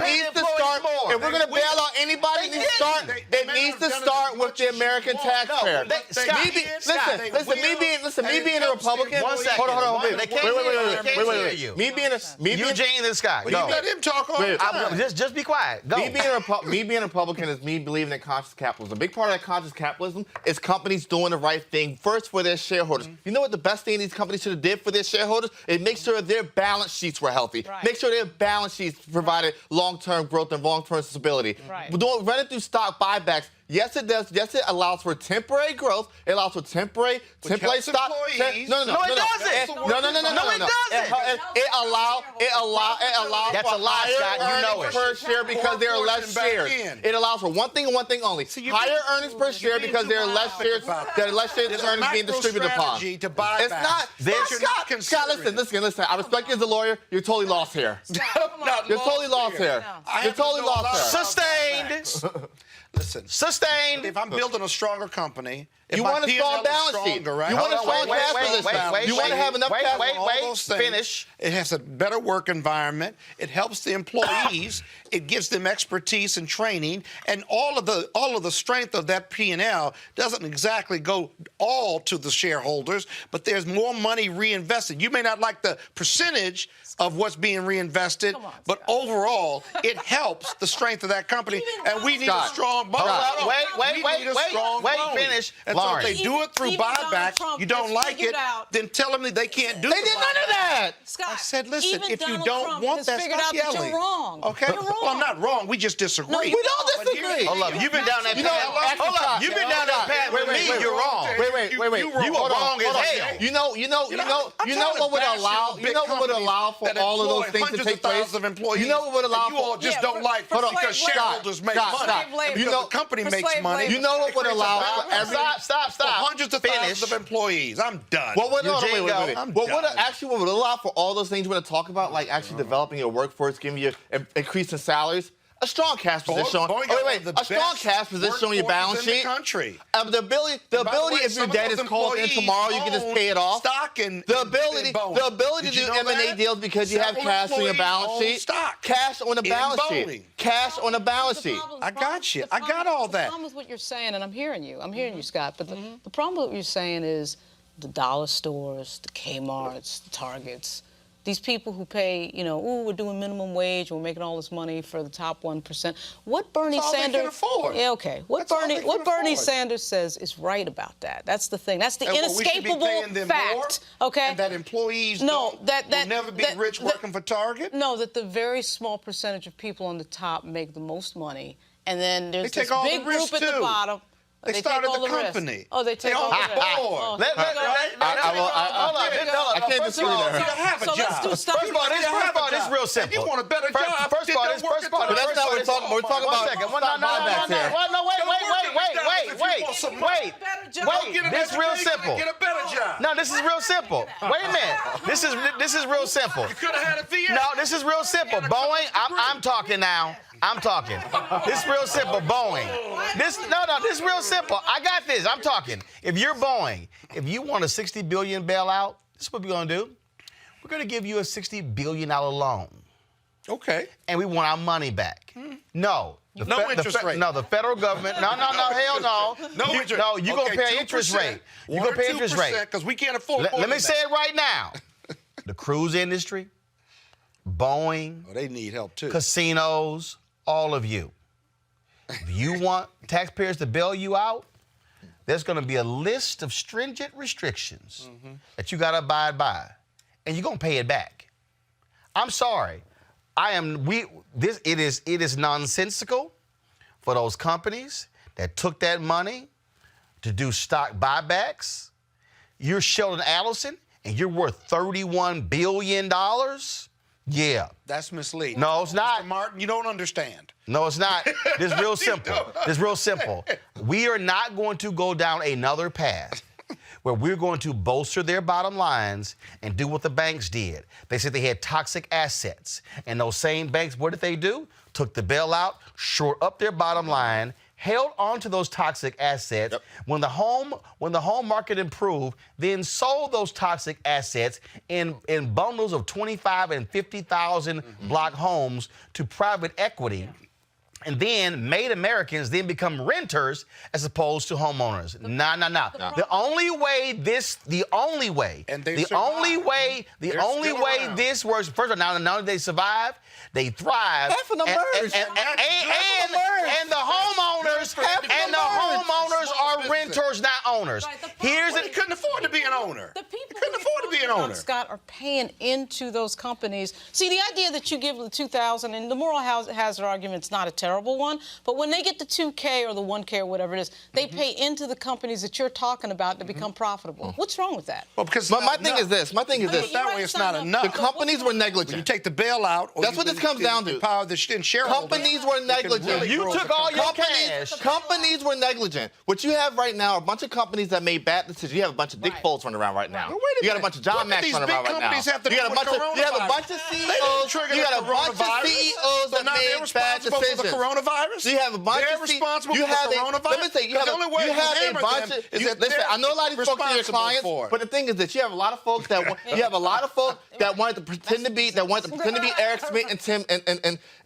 needs to start. If we're going to bail out anybody, it needs to start with the American taxpayer. Listen, me being a Republican. Hold on. Wait. Eugene and Scott. You let him talk all the time. Just be quiet. Go. Me being a Republican is me believing in conscious capitalism. A big part of that conscious capitalism is companies doing the right thing first for their shareholders. You know what the best thing these companies should have did for their shareholders is make sure their balance sheets were healthy. Make sure their balance sheets provided long-term growth and long-term stability. Running through stock buybacks, Yes, it does. Yes, it allows for temporary growth. It allows for temporary helps stop. employees. No, it doesn't. No, it doesn't. It allows That's for a lie, higher Scott. You know earnings it. per share because there are less shares. It allows for one thing and one thing only: higher earnings per share because there are less shares. There are less shares earnings being distributed upon. To buy It's not. Scott, listen. I respect you as a lawyer. You're totally lost here. You're totally lost here. You're totally lost here. Sustained. Listen. Sustained. If I'm building a stronger company, if You my want a P&L strong is balance sheet. stronger, right? You want a strong cash position. You want to have enough cash. All those things. Finish. It has a better work environment. It helps the employees. It gives them expertise and training, and all of the strength of that P&L doesn't exactly go all to the shareholders, but there's more money reinvested. You may not like the percentage of what's being reinvested, but overall, it helps the strength of that company, and we need a strong Hold on. Wait, Boeing. finish. And Lauren. so if they do it through buyback, you don't like it, then tell them that they can't do it. They did none of that. Scott, I said, listen, even if you Donald don't Trump want has that, figured stop out that yelling. you're wrong. Okay? You're Well, I'm not wrong. We just disagree. No, We don't disagree. Hold up. You've been down that path. Hold up. You've been down that path with me. You're wrong. Wait. You are wrong as hell. You know what would allow for all of those things to take place? You know what would allow you all just don't like because shareholders make money. You know, the company makes money. You know what would allow for every Stop. For hundreds of thousands of employees. I'm done. What would I'm done. what would allow for all those things we're going to talk about, like actually developing your workforce, giving you increasing salaries? A strong cash position. A strong cash position on your balance sheet. Country. The ability, if your debt is called in tomorrow, you can just pay it off. Stock and the ability to do M&A deals because you have cash on your balance sheet. Cash on the balance sheet. Cash on the balance sheet. I got you. I got all that. The problem with what you're saying, and I'm hearing you, Scott, but the problem with what you're saying is the dollar stores, the Kmarts, the Targets, these people who pay, we're doing minimum wage, we're making all this money for the top 1%. What Bernie That's all Sanders they can afford. Yeah, okay. What Bernie Sanders says is right about that. That's the thing. That's the inescapable fact. Okay. And that employees will never be rich working for Target? No, that the very small percentage of people on the top make the most money, and then there's this big group at the bottom. They started the company. Oh, they take all the risk. Hold on. I can't disagree there. First of all, this is real simple. You want a better job? But that's not what we're talking about. We're talking about buybacks here. Wait. This is real simple. Get a better job. No, this is real simple. Wait a minute. This is real simple. You could have had a VA. No, this is real simple. Boeing, I'm talking now. I'm talking. This is real simple. Boeing. This is real simple. I got this. I'm talking. If you're Boeing, if you want a $60 billion bailout, this is what we're going to do. We're going to give you a $60 billion loan. Okay. And we want our money back. No. No interest rate. No, the federal government. No, hell no. No interest. No, you're going to pay an interest rate. You're going to pay an interest rate. Because we can't afford Let me say it right now. The cruise industry, Boeing. They need help too. Casinos, all of you. If you want taxpayers to bail you out, there's going to be a list of stringent restrictions that you got to abide by, and you're going to pay it back. I'm sorry. It is nonsensical for those companies that took that money to do stock buybacks. You're Sheldon Adelson, and you're worth $31 billion. Yeah. That's misleading. No, it's not. Mr. Martin, you don't understand. No, it's not. This is real simple. This is real simple. We are not going to go down another path where we're going to bolster their bottom lines and do what the banks did. They said they had toxic assets. And those same banks, what did they do? Took the bailout, shored up their bottom line, held on to those toxic assets. Yep. When the home market improved, then sold those toxic assets in bundles of 25 and 50,000 block homes to private equity. And then made Americans then become renters as opposed to homeowners. No. The only way this works, first of all, not only they survive, they thrive. Half of them merged. And the homeowners are renters, not owners. He couldn't afford to be an owner. The people couldn't afford to be an owner. Scott, are paying into those companies. See, the idea that you give the 2,000 and the moral hazard argument's not a terrible terrible one. But when they get the 2K or the 1K or whatever it is, they pay into the companies that you're talking about to become profitable. What's wrong with that? Well, because my thing is this. My thing is this. That way, it's not enough. The companies were negligent. You take the bailout. That's what this comes down to. Power the shareholders. Companies were negligent. You took all your cash. Companies were negligent. What you have right now are a bunch of companies that made bad decisions. You have a bunch of Dick Foles running around right now. Well, wait a You got a minute. bunch of John Max running around right now. You got a bunch of CEOs. You got a bunch of CEOs that made bad decisions. For the coronavirus? You have a bunch They're of responsible for the coronavirus? Let me say, you have a bunch of. Listen, I know a lot of these folks are your clients, but the thing is that you have a lot of folks that wanted to pretend to be Eric Schmidt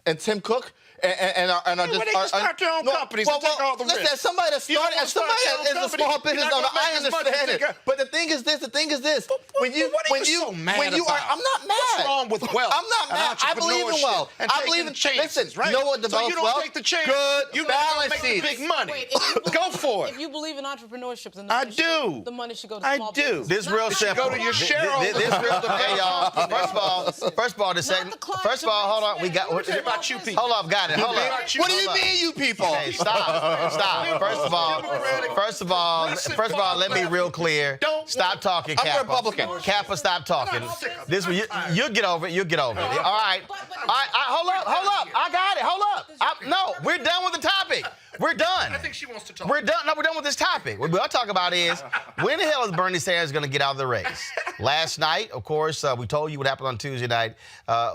and Tim Cook. And they can start their own companies and take all the risk. Listen, somebody that started as a small business owner, I understand it. But the thing is this. When you are, I'm not mad. What's wrong with wealth? I'm not mad. I believe in wealth. I believe in chances. Listen, right? You know what develops so you don't wealth? take the chance. Good balance sheets. Big money. Go for it. If you believe in entrepreneurship, then the money should go to small business. This real simple. Go to your shareholders. This real simple. Hey, y'all. First of all, hold on. We got. What about you people? Hold on, got it. Hold on. What do you mean, you people? Hey, stop. First of all, let me be real clear. Stop talking, Kappa. I'm Republican. Kappa, stop talking. You'll get over it. You'll get over it. All right. Hold up. I got it. Hold up. No, we're done with the topic. We're done. I think she wants to talk. We're done. No, we're done with this topic. What we'll talk about is when the hell is Bernie Sanders going to get out of the race? Last night, of course, we told you what happened on Tuesday night,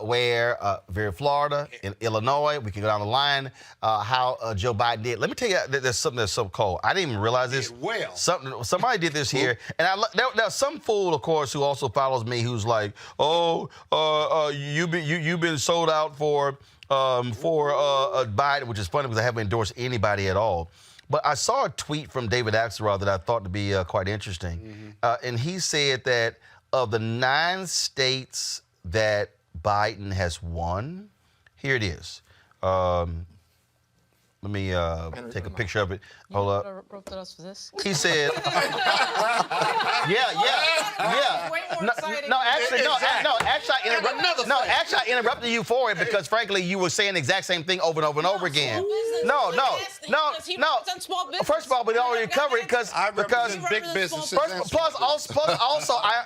where here in Florida, in Illinois, we can go down the line, how Joe Biden did. Let me tell you, there's something that's so cold. I didn't even realize this. Well, somebody did this here, and there's some fool, of course, who also follows me, who's like, you've been sold out for Biden, which is funny because I haven't endorsed anybody at all. But I saw a tweet from David Axelrod that I thought to be quite interesting. And he said that of the 9 states that Biden has won, here it is. Let me take a picture of it. Hold up. Wrote to us for this? He said, yeah. Actually, I interrupted you for it because, frankly, you were saying the exact same thing over and over and over again. No. First of all, we already covered it because big businesses. Also, I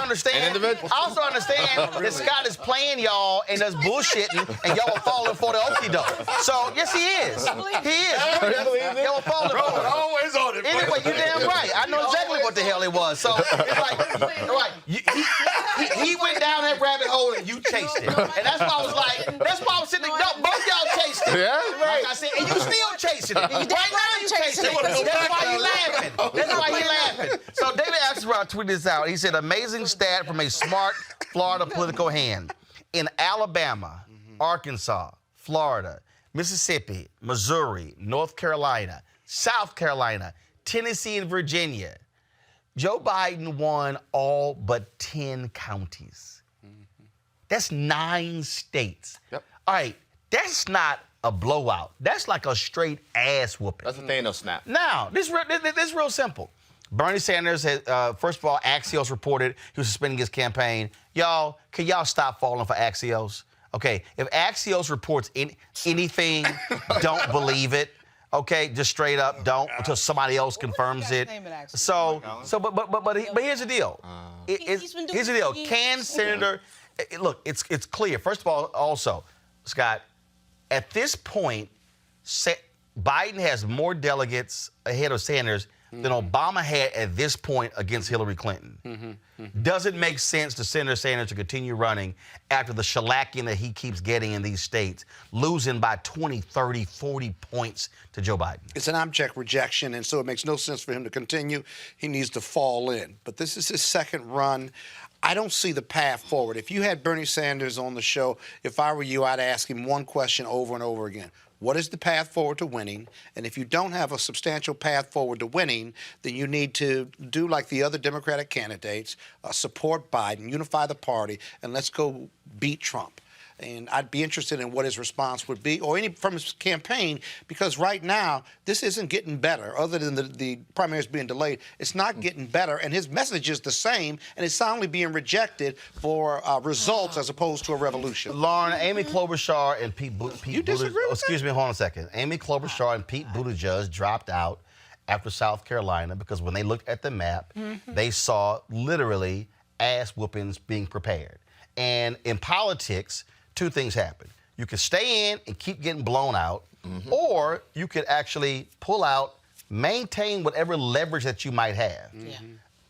understand that Scott is playing y'all and does bullshitting, and y'all are falling for the okie doke. So yes, he is. Y'all are falling for it. Always on it. Anyway, you damn right. I know exactly what the hell it was. So it's like, he went down that rabbit hole and you chased it. And that's why I was sitting there. No, both y'all chased it. Yeah, right. Like I said, and you still chasing it. Right now you chasing it. That's why you laughing. That's why he laughing. So David Axelrod tweeted this out. He said, amazing stat from a smart Florida political hand. In Alabama, Arkansas, Florida, Mississippi, Missouri, North Carolina, South Carolina, Tennessee, and Virginia, Joe Biden won all but 10 counties. That's 9 states. Yep. All right, that's not a blowout. That's like a straight ass whooping. That's a Thanos snap. Now, this is real simple. Bernie Sanders has, first of all, Axios reported he was suspending his campaign. Y'all, can y'all stop falling for Axios? Okay, if Axios reports anything, don't believe it. Okay, just straight up, don't until somebody else confirms it. But here's the deal. Here's the deal. Can Senator look? It's clear. First of all, also, Scott, at this point, Biden has more delegates ahead of Sanders than Obama had at this point against Hillary Clinton. Doesn't make sense to Senator Sanders to continue running after the shellacking that he keeps getting in these states, losing by 20, 30, 40 points to Joe Biden. It's an abject rejection, and so it makes no sense for him to continue. He needs to fall in. But this is his second run. I don't see the path forward. If you had Bernie Sanders on the show, if I were you, I'd ask him one question over and over again. What is the path forward to winning? And if you don't have a substantial path forward to winning, then you need to do like the other Democratic candidates, support Biden, unify the party, and let's go beat Trump. And I'd be interested in what his response would be, or any from his campaign, because right now, this isn't getting better. Other than the primaries being delayed, it's not getting better. And his message is the same, and it's soundly being rejected for results as opposed to a revolution. Lauren, Amy Klobuchar and Pete You disagree with excuse me, hold on a second. Amy Klobuchar and Pete Buttigieg dropped out after South Carolina because when they looked at the map, they saw literally ass whoopings being prepared. And in politics, two things happen. You can stay in and keep getting blown out, or you could actually pull out, maintain whatever leverage that you might have.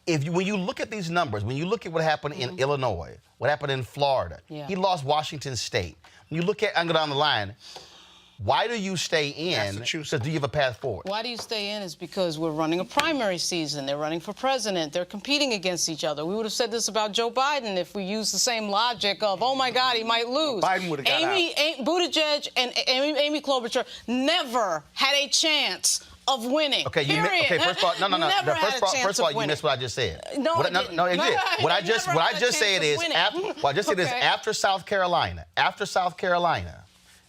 When you look at these numbers, when you look at what happened in Illinois, what happened in Florida, he lost Washington State. When you look at, I'm going down the line, why do you stay in? Because do you have a path forward? Why do you stay in is because we're running a primary season. They're running for president. They're competing against each other. We would have said this about Joe Biden if we used the same logic of, oh, my God, he might lose. Biden would have got out. Buttigieg and Amy Klobuchar never had a chance of winning. Okay, first of all, no. First of all, you missed what I just said. No, you did. What I just said is after South Carolina,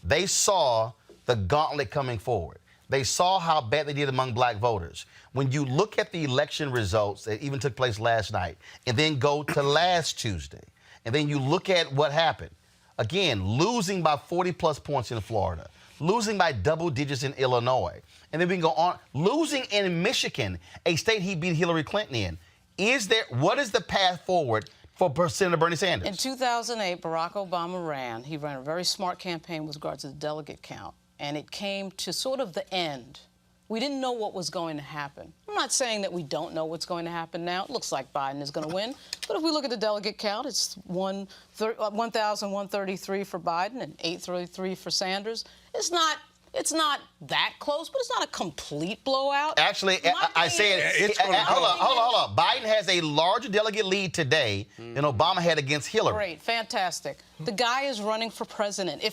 they saw the gauntlet coming forward. They saw how bad they did among black voters. When you look at the election results that even took place last night, and then go to last Tuesday, and then you look at what happened, again, losing by 40-plus points in Florida, losing by double digits in Illinois, and then we can go on, losing in Michigan, a state he beat Hillary Clinton in. What is the path forward for Senator Bernie Sanders? In 2008, Barack Obama ran. He ran a very smart campaign with regard to the delegate count, and it came to sort of the end. We didn't know what was going to happen. I'm not saying that we don't know what's going to happen now. It looks like Biden is going to win. But if we look at the delegate count, it's 1,133 for Biden and 833 for Sanders. It's not that close, but it's not a complete blowout. Actually, I said, hold on. Biden has a larger delegate lead today than Obama had against Hillary. Great, fantastic. The guy is running for president. I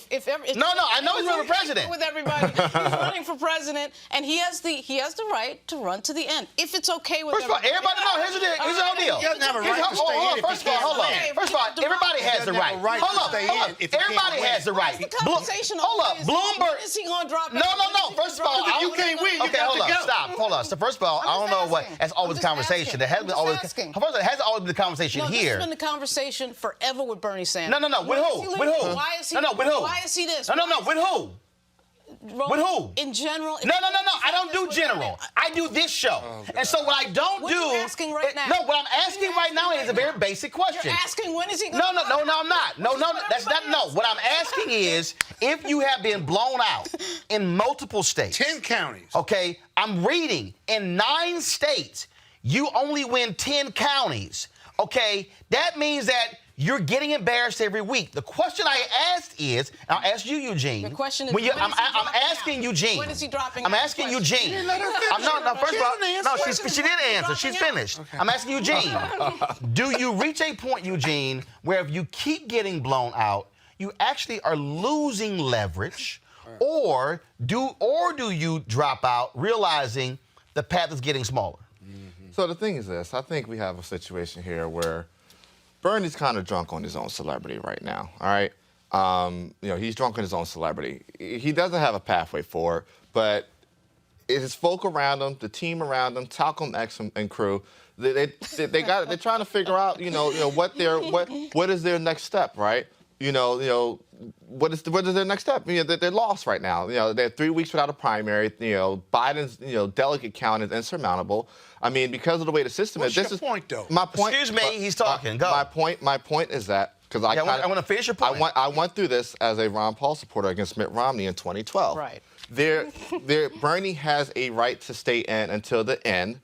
know he's running for president. With everybody, he's running for president, and he has the right to run to the end. If it's okay with everybody. Here's the whole deal. He doesn't have a right to stay in. First of all, everybody has the right. Hold on. Everybody has the right. Hold up, Bloomberg. Is he going to drop? No. First of all, you can't win. Okay, hold up. Stop. Hold on. So first of all, I don't know what. That's always the conversation. There hasn't always. First of all, it hasn't always been the conversation here. This has been the conversation forever with Bernie Sanders. No. With who? With who? Why is he? With who? Why is he this? No. With who? With who? In general. No. I don't do general. I do this show. And so what I don't do. What are you asking right now? No, what I'm asking right now is a very basic question. You're asking when is he going No, I'm not. No, that's not. No, what I'm asking is if you have been blown out in multiple states. 10 counties. Okay, I'm reading in 9 states, you only win 10 counties. Okay, that means that you're getting embarrassed every week. The question I asked is, and I'll ask you, Eugene. The question is, I'm asking Eugene. When is he dropping I'm asking Eugene. You didn't let her finish. First of all, she did answer. She's finished. Okay. I'm asking Eugene. Do you reach a point, Eugene, where if you keep getting blown out, you actually are losing leverage, or do you drop out, realizing the path is getting smaller? So the thing is this. I think we have a situation here where Bernie's kind of drunk on his own celebrity right now, all right? He's drunk on his own celebrity. He doesn't have a pathway forward, but his folk around him, the team around him, Talcum X and crew, they're trying to figure out, what is their next step, right? What is their next step? They're lost right now. They're 3 weeks without a primary. Biden's delegate count is insurmountable. I mean, because of the way the system is. What's your point, though? My point. Excuse me, he's talking. Go. My point is that because I want to finish your point. I went through this as a Ron Paul supporter against Mitt Romney in 2012. Right. Bernie has a right to stay in until the end,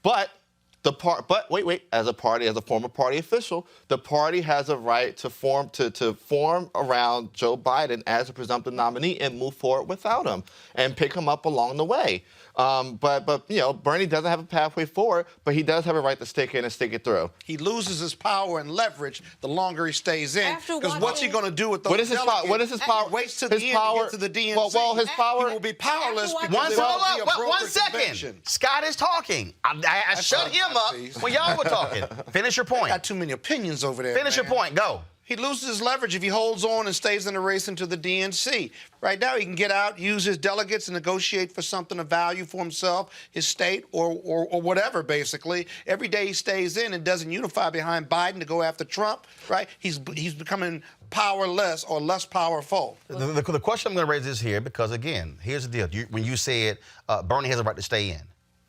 but. Wait. As a former party official, the party has a right to form around Joe Biden as a presumptive nominee and move forward without him and pick him up along the way. But Bernie doesn't have a pathway forward, but he does have a right to stick in and stick it through. He loses his power and leverage the longer he stays in. Because what's he going to do with those delegates? What is his power? He waits to the end to get to the DNC. Well, his power. He will be powerless because one second. Scott is talking. I shut him up when y'all were talking. Finish your point. Got too many opinions over there. Finish your point. Go. He loses his leverage if he holds on and stays in the race into the DNC. Right now, he can get out, use his delegates, and negotiate for something of value for himself, his state, or whatever, basically. Every day he stays in and doesn't unify behind Biden to go after Trump, right? He's becoming powerless or less powerful. The question I'm going to raise is here because, again, here's the deal. When you said Bernie has a right to stay in,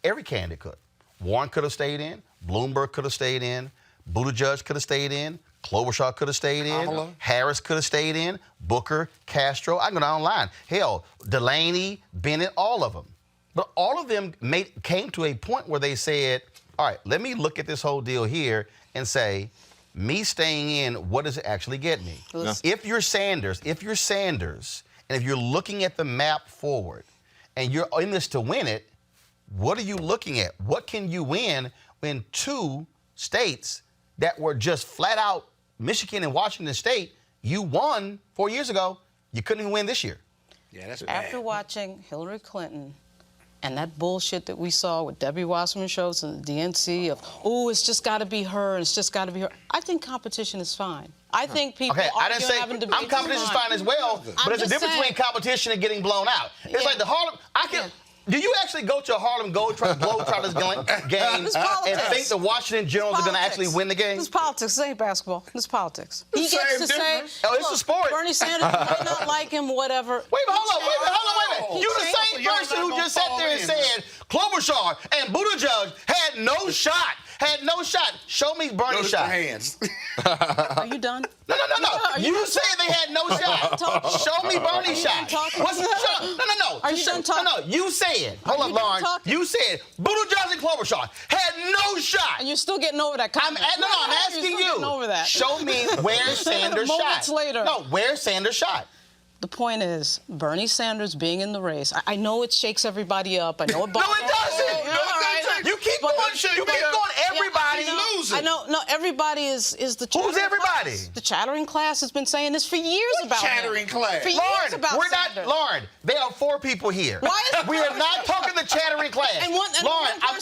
every candidate could. Warren could have stayed in. Bloomberg could have stayed in. Buttigieg could have stayed in. Klobuchar could have stayed in. Kamala. Harris could have stayed in. Booker, Castro. I can go down the line. Hell, Delaney, Bennett, all of them. But all of them came to a point where they said, all right, let me look at this whole deal here and say, me staying in, what does it actually get me? Yeah. If you're Sanders, and if you're looking at the map forward, and you're in this to win it, what are you looking at? What can you win when two states that were just flat out Michigan and Washington State, you won 4 years ago, you couldn't even win this year? Yeah, that's bad. After watching Hillary Clinton and that bullshit that we saw with Debbie Wasserman Schultz and the DNC of, oh, it's just got to be her, it's just got to be her. I think competition is fine. I think people I didn't say having debates competition is fine as well, but there's a difference between competition and getting blown out. It's like the Harlem. Do you actually go to a Harlem Globetrotters game and think the Washington Generals are going to actually win the game? This is politics. This ain't basketball. This is politics. He gets to say, oh, it's a sport. Bernie Sanders might not like him, whatever. Wait a minute. You the same person who just sat there and said Klobuchar and Buttigieg had no shot. Show me Bernie's shot. Hands. Are you done? No. You said they had no shot. Show me Bernie's shot. What's the shot? No. Are you done talking? No. You said, hold up, Lauren. You said Buttigieg and Klobuchar had no shot. And you're still getting over that comment. I'm asking you. Over that. Show me where Sanders shot. Moments later. No, where Sanders shot. The point is, Bernie Sanders being in the race, I know it shakes everybody up. I know it bothers No, it doesn't. You keep going. Everybody losing. I know. No, everybody is the chattering Who's everybody? Class. The chattering class has been saying this for years about chattering class? For years Lauren, about we're Sanders. not. Lauren, there are 4 people here. Why is we are not talking the chattering class. Lauren, I'm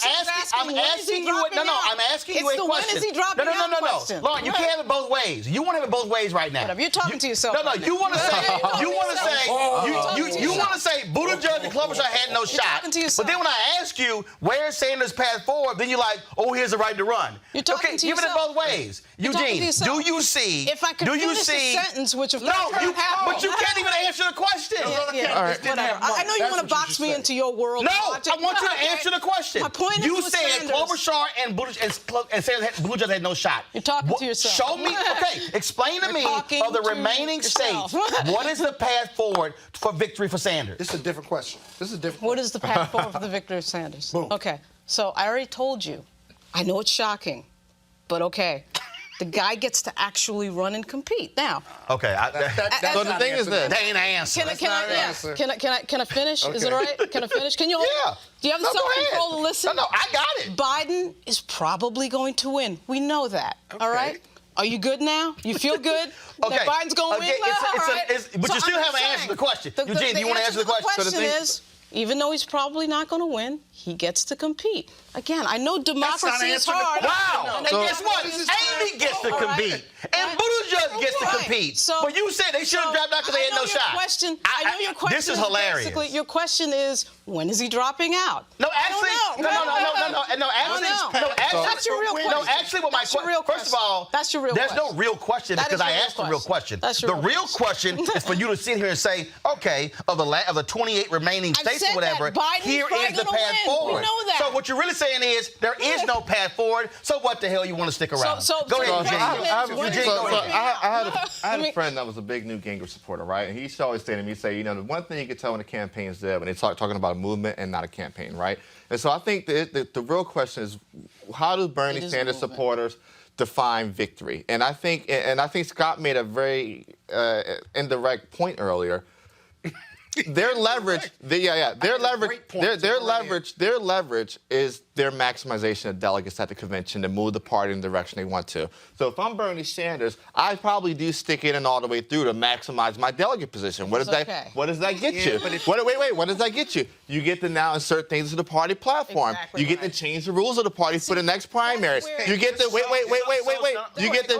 asking you. I'm asking you a question. When is he dropping out? No. Lauren, you can't have it both ways. You want to have it both ways right now. Whatever. You're talking to yourself. No. You want to say. You want to say Buttigieg and Klobuchar had no shot. But then when I ask you where's Sanders' path forward, then you're like, oh, here's the right to run. You're talking to give it yourself. both ways. Eugene, do you see? If I could finish the sentence, which of course but you can't even answer the question. Yeah. All right. Whatever. I know you want to box me into your world. No, I want you to answer the question. My point is you said Klobuchar and Buttigieg had no shot. You're talking to yourself. Show me. Okay, explain to me of the remaining states. What is the path forward for victory for Sanders? This is a different question. What is the path forward for the victory of Sanders? Boom. Okay, so I already told you. I know it's shocking, but okay. The guy gets to actually run and compete. Now. Okay. So the thing is this. That ain't an answer. Can I finish? Okay. Is it all right? Can I finish? Can you hold? Yeah. Do you have the self-control to listen? No, I got it. Biden is probably going to win. We know that. Okay. All right? Are you good now? You feel good? Okay. That Biden's going to win? But you still haven't answered the question. Eugene, do you want to answer the question? The question is, even though he's probably not going to win, he gets to compete. Again, I know democracy is hard. Wow. And guess what? Amy gets to compete. And Buttigieg gets to compete. But you said they should have dropped out because they had no shot. I know your question. This is hilarious. Basically, your question is, when is he dropping out? No, actually, That's your real question. No, actually, what my question. First of all, that's your real there's question. no real question because I asked the real question. The real question is for you to sit here and say, okay, of the 28 remaining states or whatever, here is the path forward. We know that. So what you're really saying is there is no path forward. So what the hell you want to stick around? Go ahead, Eugene. I had a friend that was a big Newt Gingrich supporter, right? And he used to always say to me, the one thing you can tell when a campaign's dead when they talking about a movement and not a campaign, right? And so I think the real question is, how do Bernie Sanders supporters define victory? And I think Scott made a very indirect point earlier. Their leverage, their leverage is their maximization of delegates at the convention to move the party in the direction they want to. So if I'm Bernie Sanders, I probably do stick it in all the way through to maximize my delegate position. What does that get you? Wait, what does that get you? You get to now insert things to the party platform. You get to change the rules of the party for the next primary. You get to You get to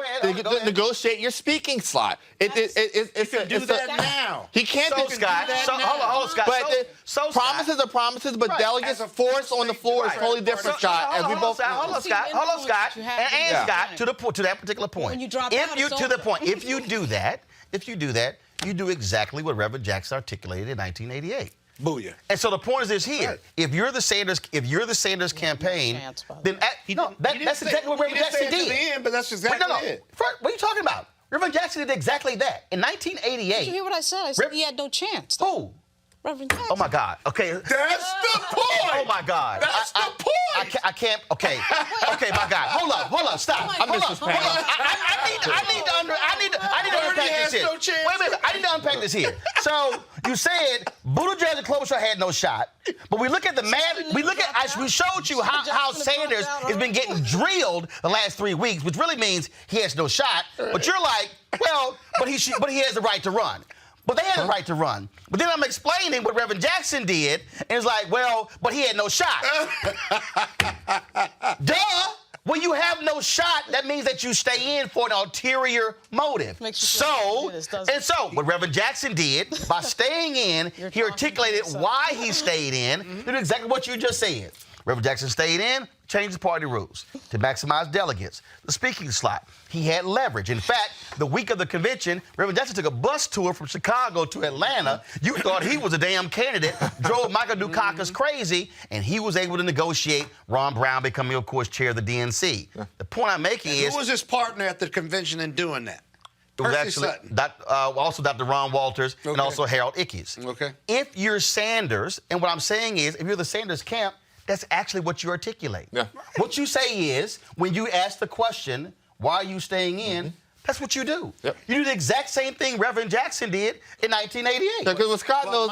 negotiate your speaking slot. Now. He can't do Scott. Hold on, Scott. But promises are promises, but delegates force on the floor is totally different, Scott. As we both Hold on, Scott. And Scott, to that particular point. When you drop out, if you do that, you do exactly what Reverend Jackson articulated in 1988. Booyah. And so the point is this here: Right. if you're the Sanders campaign, then that's exactly what Reverend Jackson did. To the end, but that's exactly it. What are you talking about? Reverend Jackson did exactly that in 1988. Did you hear what I said? I said he had no chance. Who? Reverend Jackson. Oh my God. Okay. That's the point. Oh my God. That's the point. I can't. Okay. Okay, my God. Hold up. Stop. Hold up. I need to unpack this here. Wait a minute. I need to unpack this here. So you said Buttigieg and Klobuchar had no shot, but we look at the man. We showed you how Sanders has been getting drilled the last 3 weeks, which really means he has no shot. But you're like, well, but he has the right to run. But they had the right to run. But then I'm explaining what Reverend Jackson did, and it's like, well, but he had no shot. Duh! When you have no shot, that means that you stay in for an ulterior motive. So what Reverend Jackson did, by staying in, he articulated why he stayed in, did exactly what you just said. Reverend Jackson stayed in, changed the party rules to maximize delegates. The speaking slot, he had leverage. In fact, the week of the convention, Reverend Jackson took a bus tour from Chicago to Atlanta. You thought he was a damn candidate, drove Michael Dukakis crazy, and he was able to negotiate Ron Brown becoming, of course, chair of the DNC. The point I'm making is... Who was his partner at the convention in doing that? It was actually also Dr. Ron Walters and also Harold Ickes. Okay. If you're Sanders, and what I'm saying is, if you're the Sanders camp, that's actually what you articulate. Yeah. What you say is, when you ask the question, why are you staying in, that's what you do. Yep. You do the exact same thing Reverend Jackson did in 1988. Because what Scott knows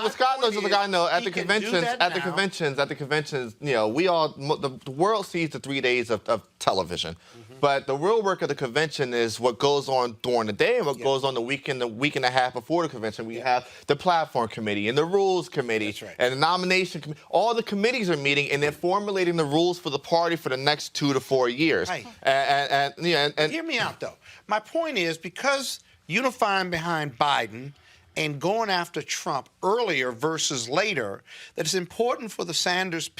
is the guy knows at the conventions, you know, the world sees the 3 days of television. But the real work of the convention is what goes on during the day and what goes on the week and a half before the convention. We have the platform committee and the rules committee and the nomination committee. All the committees are meeting and they're formulating the rules for the party for the next 2 to 4 years. Right. And hear me out though. My point is, because unifying behind Biden and going after Trump earlier versus later, that it's important for Sanders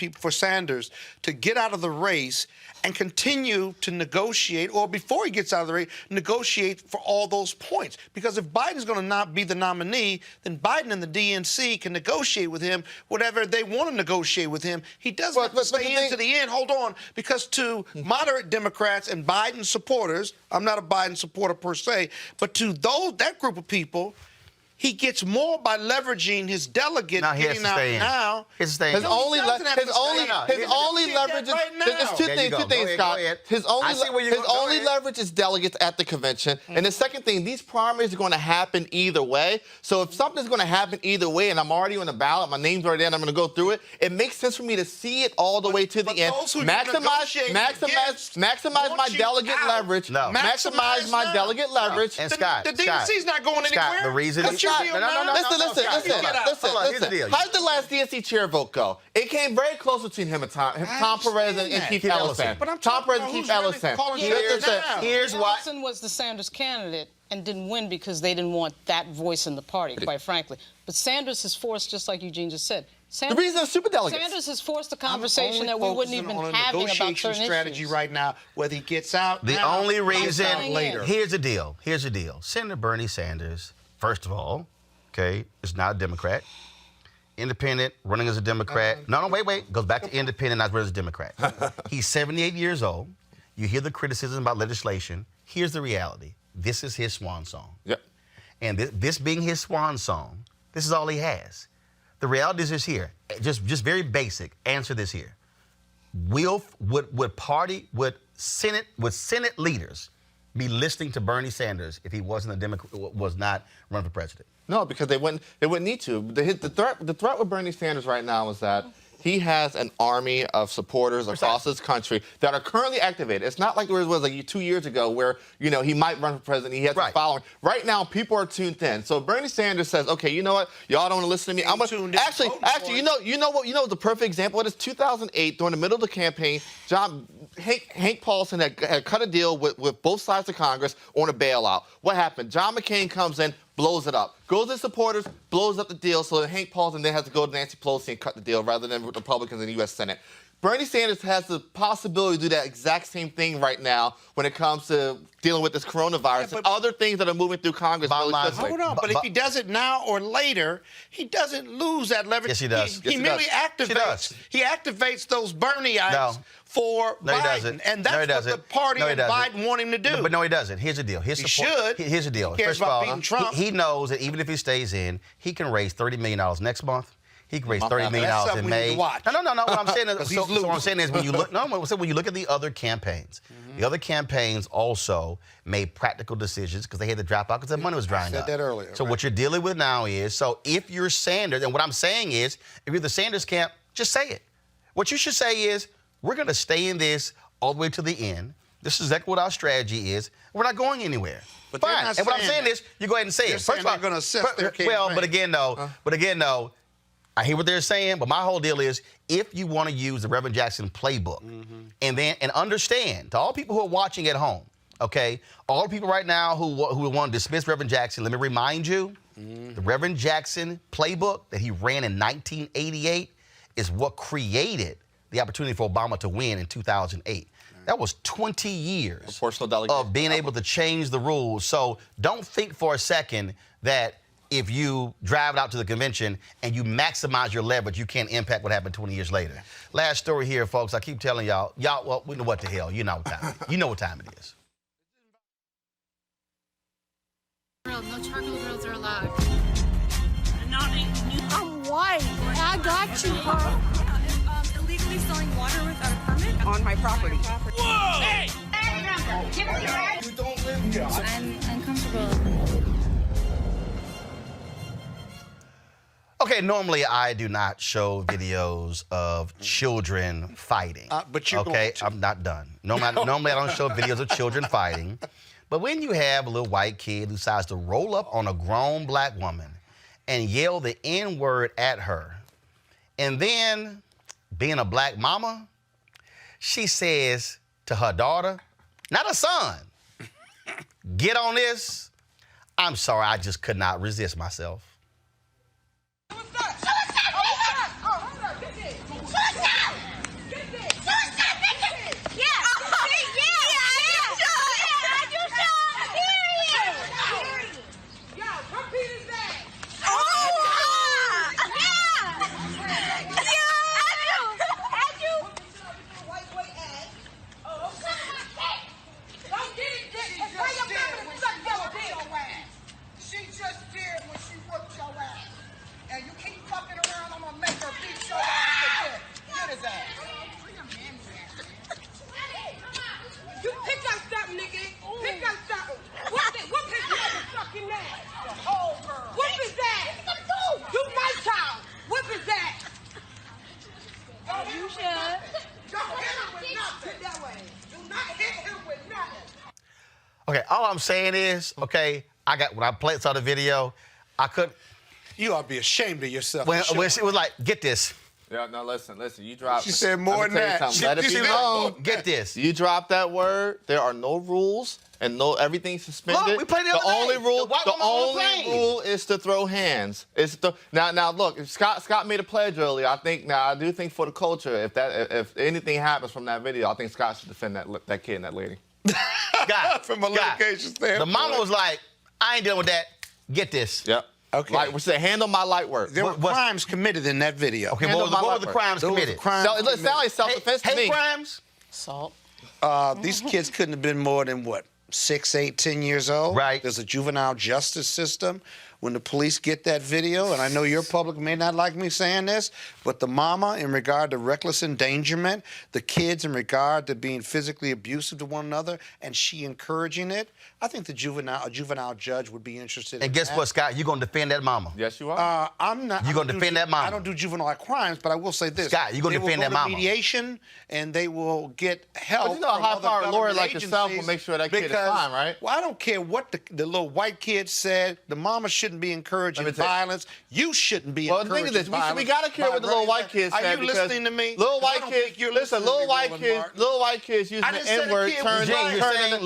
to get out of the race and continue to negotiate, or before he gets out of the race, negotiate for all those points. Because if Biden's going to not be the nominee, then Biden and the DNC can negotiate with him whatever they want to negotiate with him. He doesn't have to stay in to the end. Hold on, because to moderate Democrats and Biden supporters, I'm not a Biden supporter per se, but to that group of people, he gets more by leveraging his delegate getting out now. His only leverage is two things, Scott. His only leverage is delegates at the convention. And the second thing, these primaries are going to happen either way. So if something's going to happen either way, and I'm already on the ballot, my name's already there, and I'm going to go through it, it makes sense for me to see it all the way to the end. Maximize my delegate leverage. Maximize my delegate leverage. And Scott, the DNC's not going anywhere. The reason is Listen. How did the last DNC chair vote go? It came very close between him and Tom Perez and Keith Ellison. Tom Perez and Keith Ellison. Here's why. Ellison was the Sanders candidate and didn't win because they didn't want that voice in the party, quite frankly. But Sanders has forced, just like Eugene just said, the reason is superdelegates. Sanders has forced a conversation that we wouldn't even be having about certain strategy issues. right now, whether he gets out. The only reason later. Here's the deal. Senator Bernie Sanders, first of all, is not a Democrat. Independent, running as a Democrat. Wait. Goes back to independent, not running as a Democrat. He's 78 years old. You hear the criticism about legislation. Here's the reality. This is his swan song. Yep. And this being his swan song, this is all he has. The reality is here. Just very basic. Answer this here. Would Senate leaders be listening to Bernie Sanders if he wasn't a Democrat, was not running for president? No, because they wouldn't need to. The threat with Bernie Sanders right now is that he has an army of supporters across this country that are currently activated. It's not like there was like 2 years ago where, you know, he might run for president, he has a following. Right now, people are tuned in. So Bernie Sanders says, okay, you know what? Y'all don't want to listen to me. I'm gonna actually, you know the perfect example. It is 2008 during the middle of the campaign. Hank Paulson had cut a deal with both sides of Congress on a bailout. What happened? John McCain comes in, blows it up. Goes to supporters, blows up the deal, so that Hank Paulson then has to go to Nancy Pelosi and cut the deal rather than with Republicans in the U.S. Senate. Bernie Sanders has the possibility to do that exact same thing right now when it comes to dealing with this coronavirus and other things that are moving through Congress. Really quickly. Hold on, but if he does it now or later, he doesn't lose that leverage. Yes, he does. He merely activates. He activates those Bernieites for Biden, and that's what the party and Biden want him to do. But no, he doesn't. Here's the deal. Here's the deal. He cares First of all, about beating Trump. he knows that even if he stays in, he can raise $30 million next month. He can raise $30 million in May. No. What I'm saying is, so what I'm saying is, when you look, when you look at the other campaigns, the other campaigns also made practical decisions because they had to drop out because their money was drying up. I said that earlier. So what you're dealing with now is, so if you're Sanders, and what I'm saying is, if you're the Sanders camp, just say it. What you should say is, we're going to stay in this all the way to the end. This is exactly what our strategy is. We're not going anywhere. But fine. And what I'm saying is, you go ahead and say it. First of all, they're going to assess their campaign. Well, but again, though, I hear what they're saying, but my whole deal is, if you want to use the Reverend Jackson playbook, and understand, to all people who are watching at home, okay, all the people right now who want to dismiss Reverend Jackson, let me remind you, the Reverend Jackson playbook that he ran in 1988 is what created the opportunity for Obama to win in 2008. That was 20 years of being able to change the rules. So don't think for a second that if you drive it out to the convention and you maximize your leverage, you can't impact what happened 20 years later. Last story here, folks. I keep telling y'all, well, we know what the hell. You know what time it is. You know what time it is. No charcoal grills are allowed. I'm white. I got you, huh? Illegally selling water without a permit On my property. Whoa! Hey! You don't live here. I'm uncomfortable. Okay, normally I do not show videos of children fighting. But you're going to. I'm not done. Normally I don't show videos of children fighting. But when you have a little white kid who decides to roll up on a grown black woman and yell the N-word at her, and then, being a black mama, she says to her daughter, not her son, get on this. I'm sorry, I just could not resist myself. Okay, all I'm saying is, okay, when I saw the video, I couldn't. You ought to be ashamed of yourself. When she was like, get this. Yeah, no, listen, you dropped. She said more than that. Let it be known. Get this. You dropped that word. There are no rules and everything's suspended. Look, we played the other day. The only rule is to throw hands. Now look, Scott made a pledge earlier. I do think for the culture, if anything happens from that video, I think Scott should defend that kid and that lady. From a litigation standpoint. The mama was like, I ain't dealing with that. Get this. Yep. Okay. Like we said, handle my light work. There were crimes committed in that video. Okay, what were the crimes committed? It sounds like self-defense to me. Hate crimes? Assault. These kids couldn't have been more than what? 6, 8, 10 years old. Right. There's a juvenile justice system. When the police get that video, and I know your public may not like me saying this, but the mama in regard to reckless endangerment, the kids in regard to being physically abusive to one another, and she encouraging it, I think a juvenile judge would be interested. And guess what, Scott? You're going to defend that mama. Yes, you are. I'm not. You're going to defend that mama. I don't do juvenile crimes, but I will say this. Scott, you're going to defend that mama. They will go to mediation, and they will get help. But you know, a high-powered lawyer like yourself will make sure that kid is fine, right? Well, I don't care what the little white kid said. The mama shouldn't be encouraging violence. You shouldn't be encouraging violence. Well, the thing is this. We got to care what the little white kids said. Are you listening to me? Little white kids, listen, little white kids using the N-word turning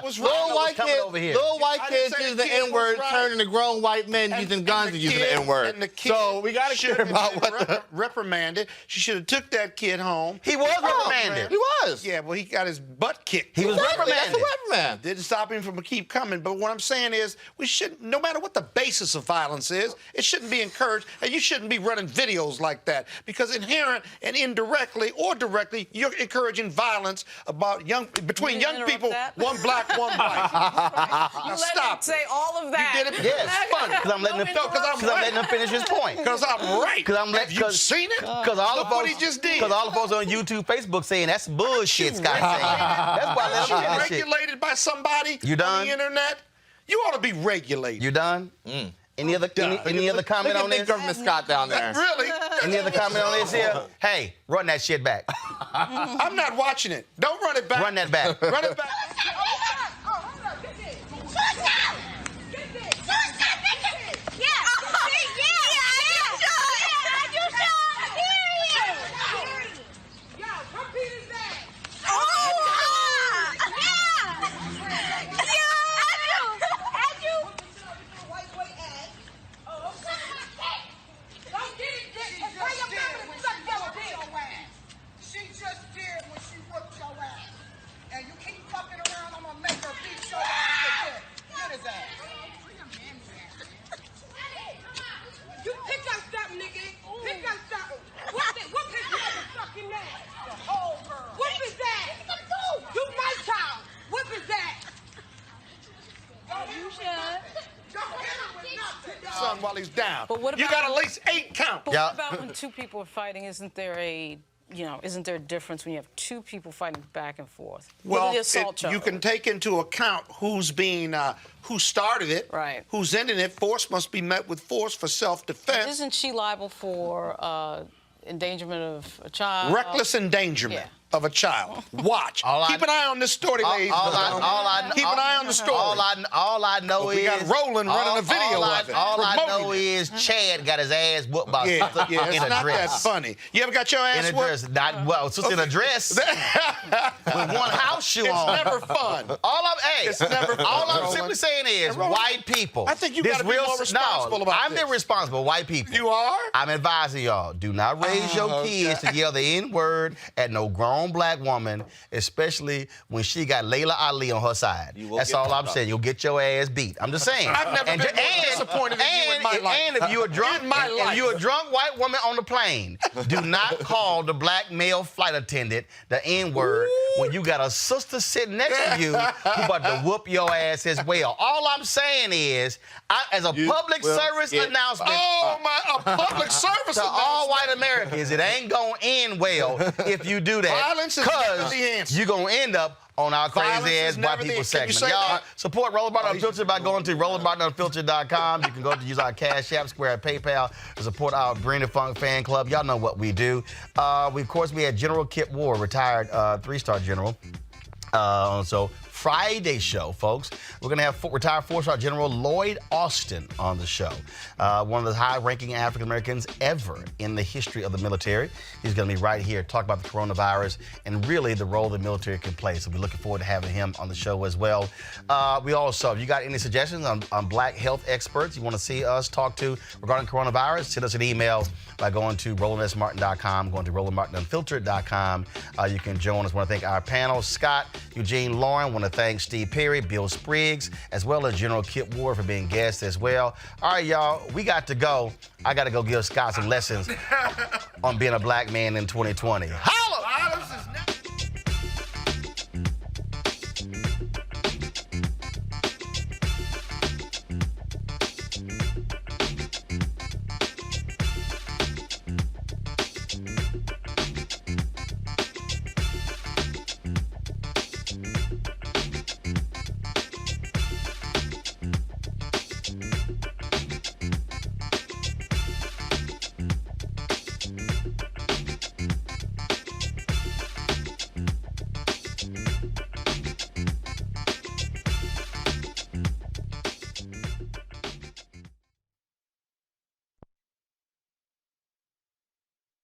Little white kids using the N-word turning to grown white men using guns and using the N-word. So we got to care about what reprimanded. She should have took that kid home. He was reprimanded. He was. Yeah, well, he got his butt kicked. He was reprimanded. That's a reprimand. Didn't stop him from keep coming. But what I'm saying is, we shouldn't, no matter what the basis of violence is, it shouldn't be encouraged, and you shouldn't be running videos like that, because inherent and indirectly or directly, you're encouraging violence between young people, one black, one white. You let him say all of that. You did it. Yes, it's funny because I'm letting him finish his point. Because I'm right. Have you seen it? Because all the folks, what he just did. Because all the folks on YouTube, Facebook saying that's bullshit, Scott saying. That's why I let him finish it. Regulated by somebody on the internet. You ought to be regulated. You done? Any other comment on this? Government Scott down there. Really? Any other comment on this here? Hey, run that shit back. I'm not watching it. Don't run it back. Run that back. Run it back. While he's down. But what about, you got at least 8 counts. But what about when two people are fighting? Isn't there a difference when you have two people fighting back and forth? Well, you can take into account who's being, who started it, right? Who's ending it. Force must be met with force for self-defense. Isn't she liable for endangerment of a child? Reckless endangerment. Yeah. Of a child. Watch. Keep an eye on this story, ladies. Keep an eye on the story. All I know is we got Roland running a video of it. All I know is Chad got his ass whooped by a sister in a dress. It's not that funny. You ever got your ass whooped? Sister in a dress with one house shoe on. It's never fun. It's never fun. All I'm simply saying is white people. I think you got to be more responsible about this. I'm being responsible. White people. You are? I'm advising y'all. Do not raise your kids to yell the N-word at no grown black woman, especially when she got Layla Ali on her side. That's all I'm saying. You'll get your ass beat. I'm just saying. I've never been more disappointed in you in my life. And if you're a drunk white woman on the plane, do not call the black male flight attendant the N-word when you got a sister sitting next to you who about to whoop your ass as well. All I'm saying is, as a public service announcement, a public service to all white Americans, it ain't gonna end well if you do that. Violence is never the answer. You're gonna end up on our crazy-ass white people segment. Y'all support Roland Martin Unfiltered by going to RolandMartinUnfiltered.com. You can go to use our Cash App, Square, and PayPal to support our Bring the Funk fan club. Y'all know what we do. Of course, we had General Kip Ward, retired 3-star general. So Friday show, folks, we're going to have retired 4-star General Lloyd Austin on the show. One of the high-ranking African-Americans ever in the history of the military. He's going to be right here, talk about the coronavirus and really the role the military can play. So we're looking forward to having him on the show as well. We also, if you got any suggestions on black health experts you want to see us talk to regarding coronavirus, send us an email by going to RolandSMartin.com, going to RolandMartinUnfiltered.com. You can join us. I want to thank our panel, Scott, Eugene, Lauren. I want to thank Steve Perry, Bill Spriggs, as well as General Kip Ward for being guests as well. All right, y'all, we got to go. I got to go give Scott some lessons on being a black man in 2020. How